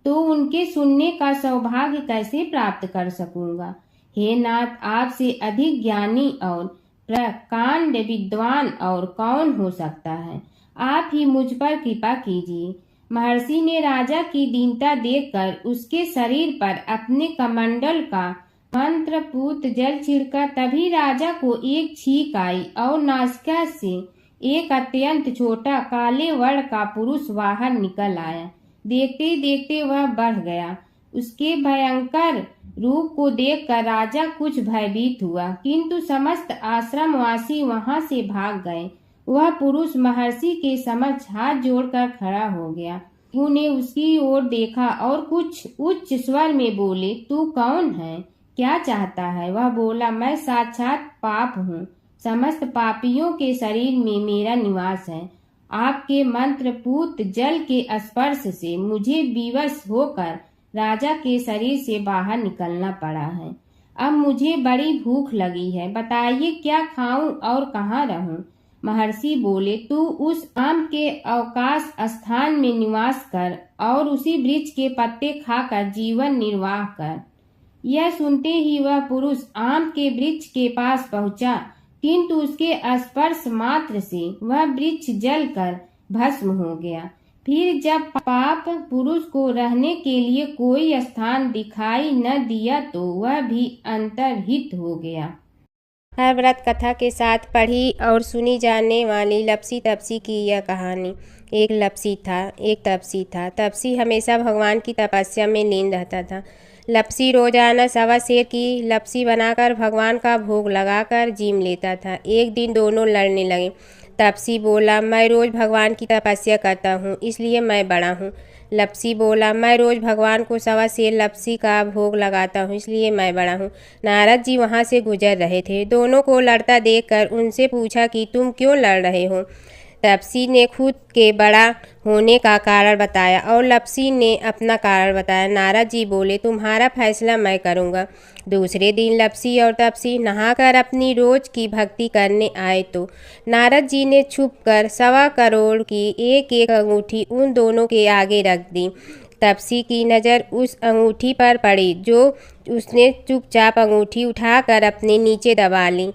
तो उनके सुनने का सौभाग्य कैसे प्राप्त कर सकूंगा? हे नाथ, आपसे अधिक ज्ञानी और प्रकांड विद्वान और कौन हो सकता है? आप ही मुझ पर कृपा कीजिए। महर्षि ने राजा की दीनता देखकर उसके शरीर पर अपने कमंडल का मंत्रपूत जल छिड़का। तभी राजा को एक छींक आई और नासिका से एक अत्यंत छोटा काले वर्ण का पुरुष बाहर निकल आया। देखते देखते वह बढ़ गया। उसके भयंकर रूप को देखकर राजा कुछ भयभीत हुआ, किंतु समस्त आश्रमवासी वहां से भाग गए। वह पुरुष महर्षि के समक्ष हाथ जोड़कर खड़ा हो गया। भिक्षु ने उसकी ओर देखा और कुछ उच्च स्वर में बोले, तू कौन है, क्या चाहता है? वह बोला, मैं साक्षात पाप हूँ, समस्त पापियों के शरीर में मेरा निवास है। आपके मंत्रपूत जल के स्पर्श से मुझे विवश होकर राजा के शरीर से बाहर निकलना पड़ा है। अब मुझे बड़ी भूख लगी है, बताइए क्या खाऊं और कहाँ रहूं? महर्षि बोले, तू उस आम के अवकाश स्थान में निवास कर और उसी वृक्ष के पत्ते खाकर जीवन निर्वाह कर। यह सुनते ही वह पुरुष आम के वृक्ष के पास पहुंचा, किंतु उसके स्पर्श मात्र से वह वृक्ष जलकर भस्म हो गया। फिर जब पाप पुरुष को रहने के लिए कोई स्थान दिखाई न दिया तो वह भी अंतर्हित हो गया। हर व्रत कथा के साथ पढ़ी और सुनी जाने वाली लपसी तपसी की यह कहानी। एक लपसी था, एक तपसी था। तपसी हमेशा भगवान की तपस्या में लीन रहता था। लपसी रोजाना सवा सेर की लपसी बनाकर भगवान का भोग लगाकर जीम लेता था। एक दिन दोनों लड़ने लगे। तपसी बोला, मैं रोज भगवान की तपस्या करता हूँ, इसलिए मैं बड़ा हूँ। लपसी बोला, मैं रोज भगवान को सवा सेर लपसी का भोग लगाता हूँ, इसलिए मैं बड़ा हूँ। नारद जी वहाँ से गुजर रहे थे। दोनों को लड़ता देखकर उनसे पूछा कि तुम क्यों लड़ रहे हो? तपसी ने खुद के बड़ा होने का कारण बताया और लपसी ने अपना कारण बताया। नारद जी बोले, तुम्हारा फैसला मैं करूँगा। दूसरे दिन लपसी और तपसी नहाकर अपनी रोज की भक्ति करने आए तो नारद जी ने छुपकर 1.25 करोड़ की एक एक अंगूठी उन दोनों के आगे रख दी। तपसी की नज़र उस अंगूठी पर पड़ी जो उसने चुपचाप अंगूठी उठाकर अपने नीचे दबा ली।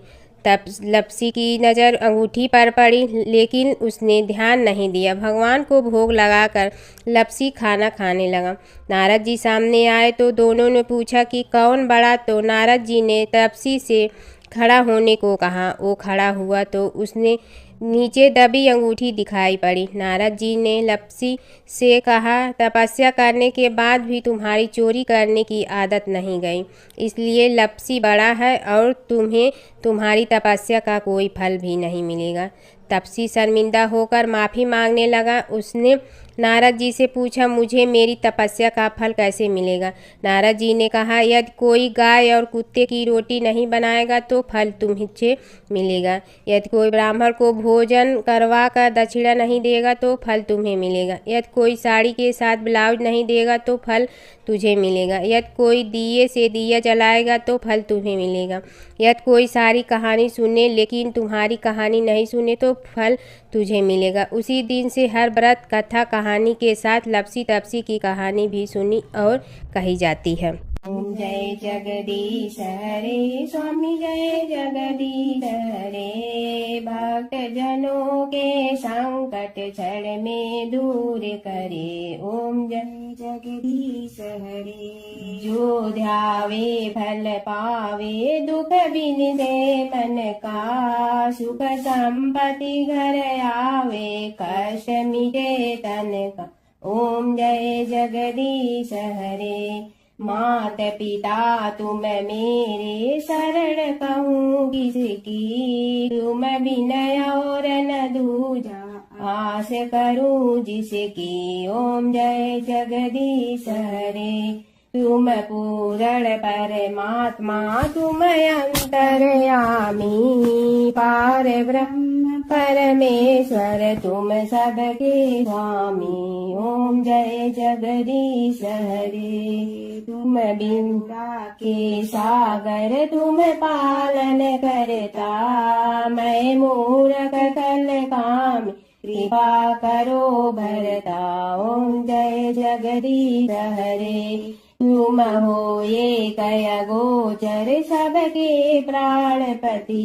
तब लपसी की नज़र अंगूठी पर पड़ी, लेकिन उसने ध्यान नहीं दिया। भगवान को भोग लगाकर लपसी खाना खाने लगा। नारद जी सामने आए तो दोनों ने पूछा कि कौन बड़ा, तो नारद जी ने तपसी से खड़ा होने को कहा। वो खड़ा हुआ तो उसने नीचे दबी अंगूठी दिखाई पड़ी। नारद जी ने लपसी से कहा, तपस्या करने के बाद भी तुम्हारी चोरी करने की आदत नहीं गई, इसलिए लपसी बड़ा है और तुम्हें तुम्हारी तपस्या का कोई फल भी नहीं मिलेगा। तपसी शर्मिंदा होकर माफ़ी मांगने लगा। उसने नारद जी से पूछा, मुझे मेरी तपस्या का फल कैसे मिलेगा? नारद जी ने कहा, यदि कोई गाय और कुत्ते की रोटी नहीं बनाएगा तो फल तुम्हें मिलेगा। यदि कोई ब्राह्मण को भोजन करवा कर दक्षिणा नहीं देगा तो फल तुम्हें मिलेगा। यदि कोई साड़ी के साथ ब्लाउज नहीं देगा तो फल तुझे मिलेगा। यदि कोई दिए से दिया जलाएगा तो फल तुम्हें मिलेगा। यदि कोई सारी कहानी सुने लेकिन तुम्हारी कहानी नहीं सुने तो फल तुझे मिलेगा। उसी दिन से हर व्रत कथा कहानी के साथ लपसी तपसी की कहानी भी सुनी और कही जाती है। ओम जय जगदीश हरे स्वामी, जय जगदीश हरे। भक्त जनों के संकट क्षण में दूर करे। ओम जय जगदीश हरे। जो ध्यावे फल पावे, दुख बिन दे मन का। सुख संपत्ति घर आवे, कष्ट मिटे तन का। ओम जय जगदीश हरे। मात पिता तुम मेरे, शरण कहूँ किसकी। तुम विनय और न दूजा, आस करूँ जिसकी। ओम जय जगदीश हरे। तुम पूर्ण परमात्मा, तुम अंतर्यामी। पार ब्रह्म परमेश्वर, तुम सबके स्वामी। ओम जय जगदीश हरे। तुम बिंदा के सागर, तुम पालन करता। मैं मूरख कल काम, कृपा करो भरता। ओम जय जगदीश हरे। तुम हो एक अगोचर, सबके प्राणपति।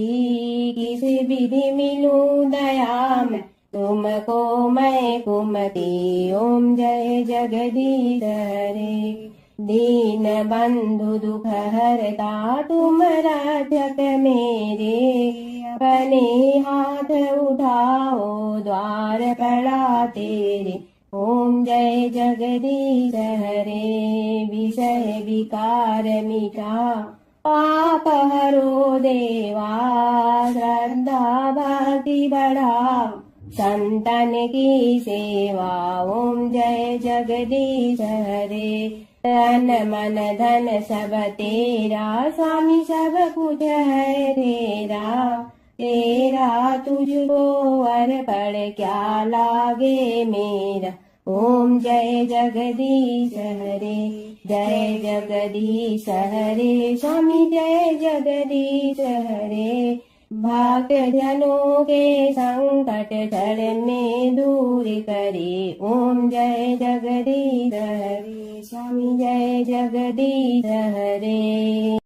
किस विधि मिलूं दया में, तुमको मैं कुमति। ओम जय जगदीश हरे। दीन बंधु दुख हरता, तुम रक्षक मेरे। अपने हाथ उठाओ, द्वार पड़ा तेरे। ओम जय जगदीश हरे। विषय विकार मिटा, पाप हरो देवा। श्रद्धा भक्ति बढ़ाओ, संतन की सेवा। ओम जय जगदीश हरे। तन मन धन सब तेरा, स्वामी सब कुछ है तेरा। तेरा तुझको अर्पण क्या लागे मेरा। ओम जय जगदीश हरे। जय जगदीश हरे। स्वामी जय जगदीश हरे। भक्त जनों के संकट धरने दूर करे। ओम जय जगदीश हरे। स्वामी जय जगदीश हरे।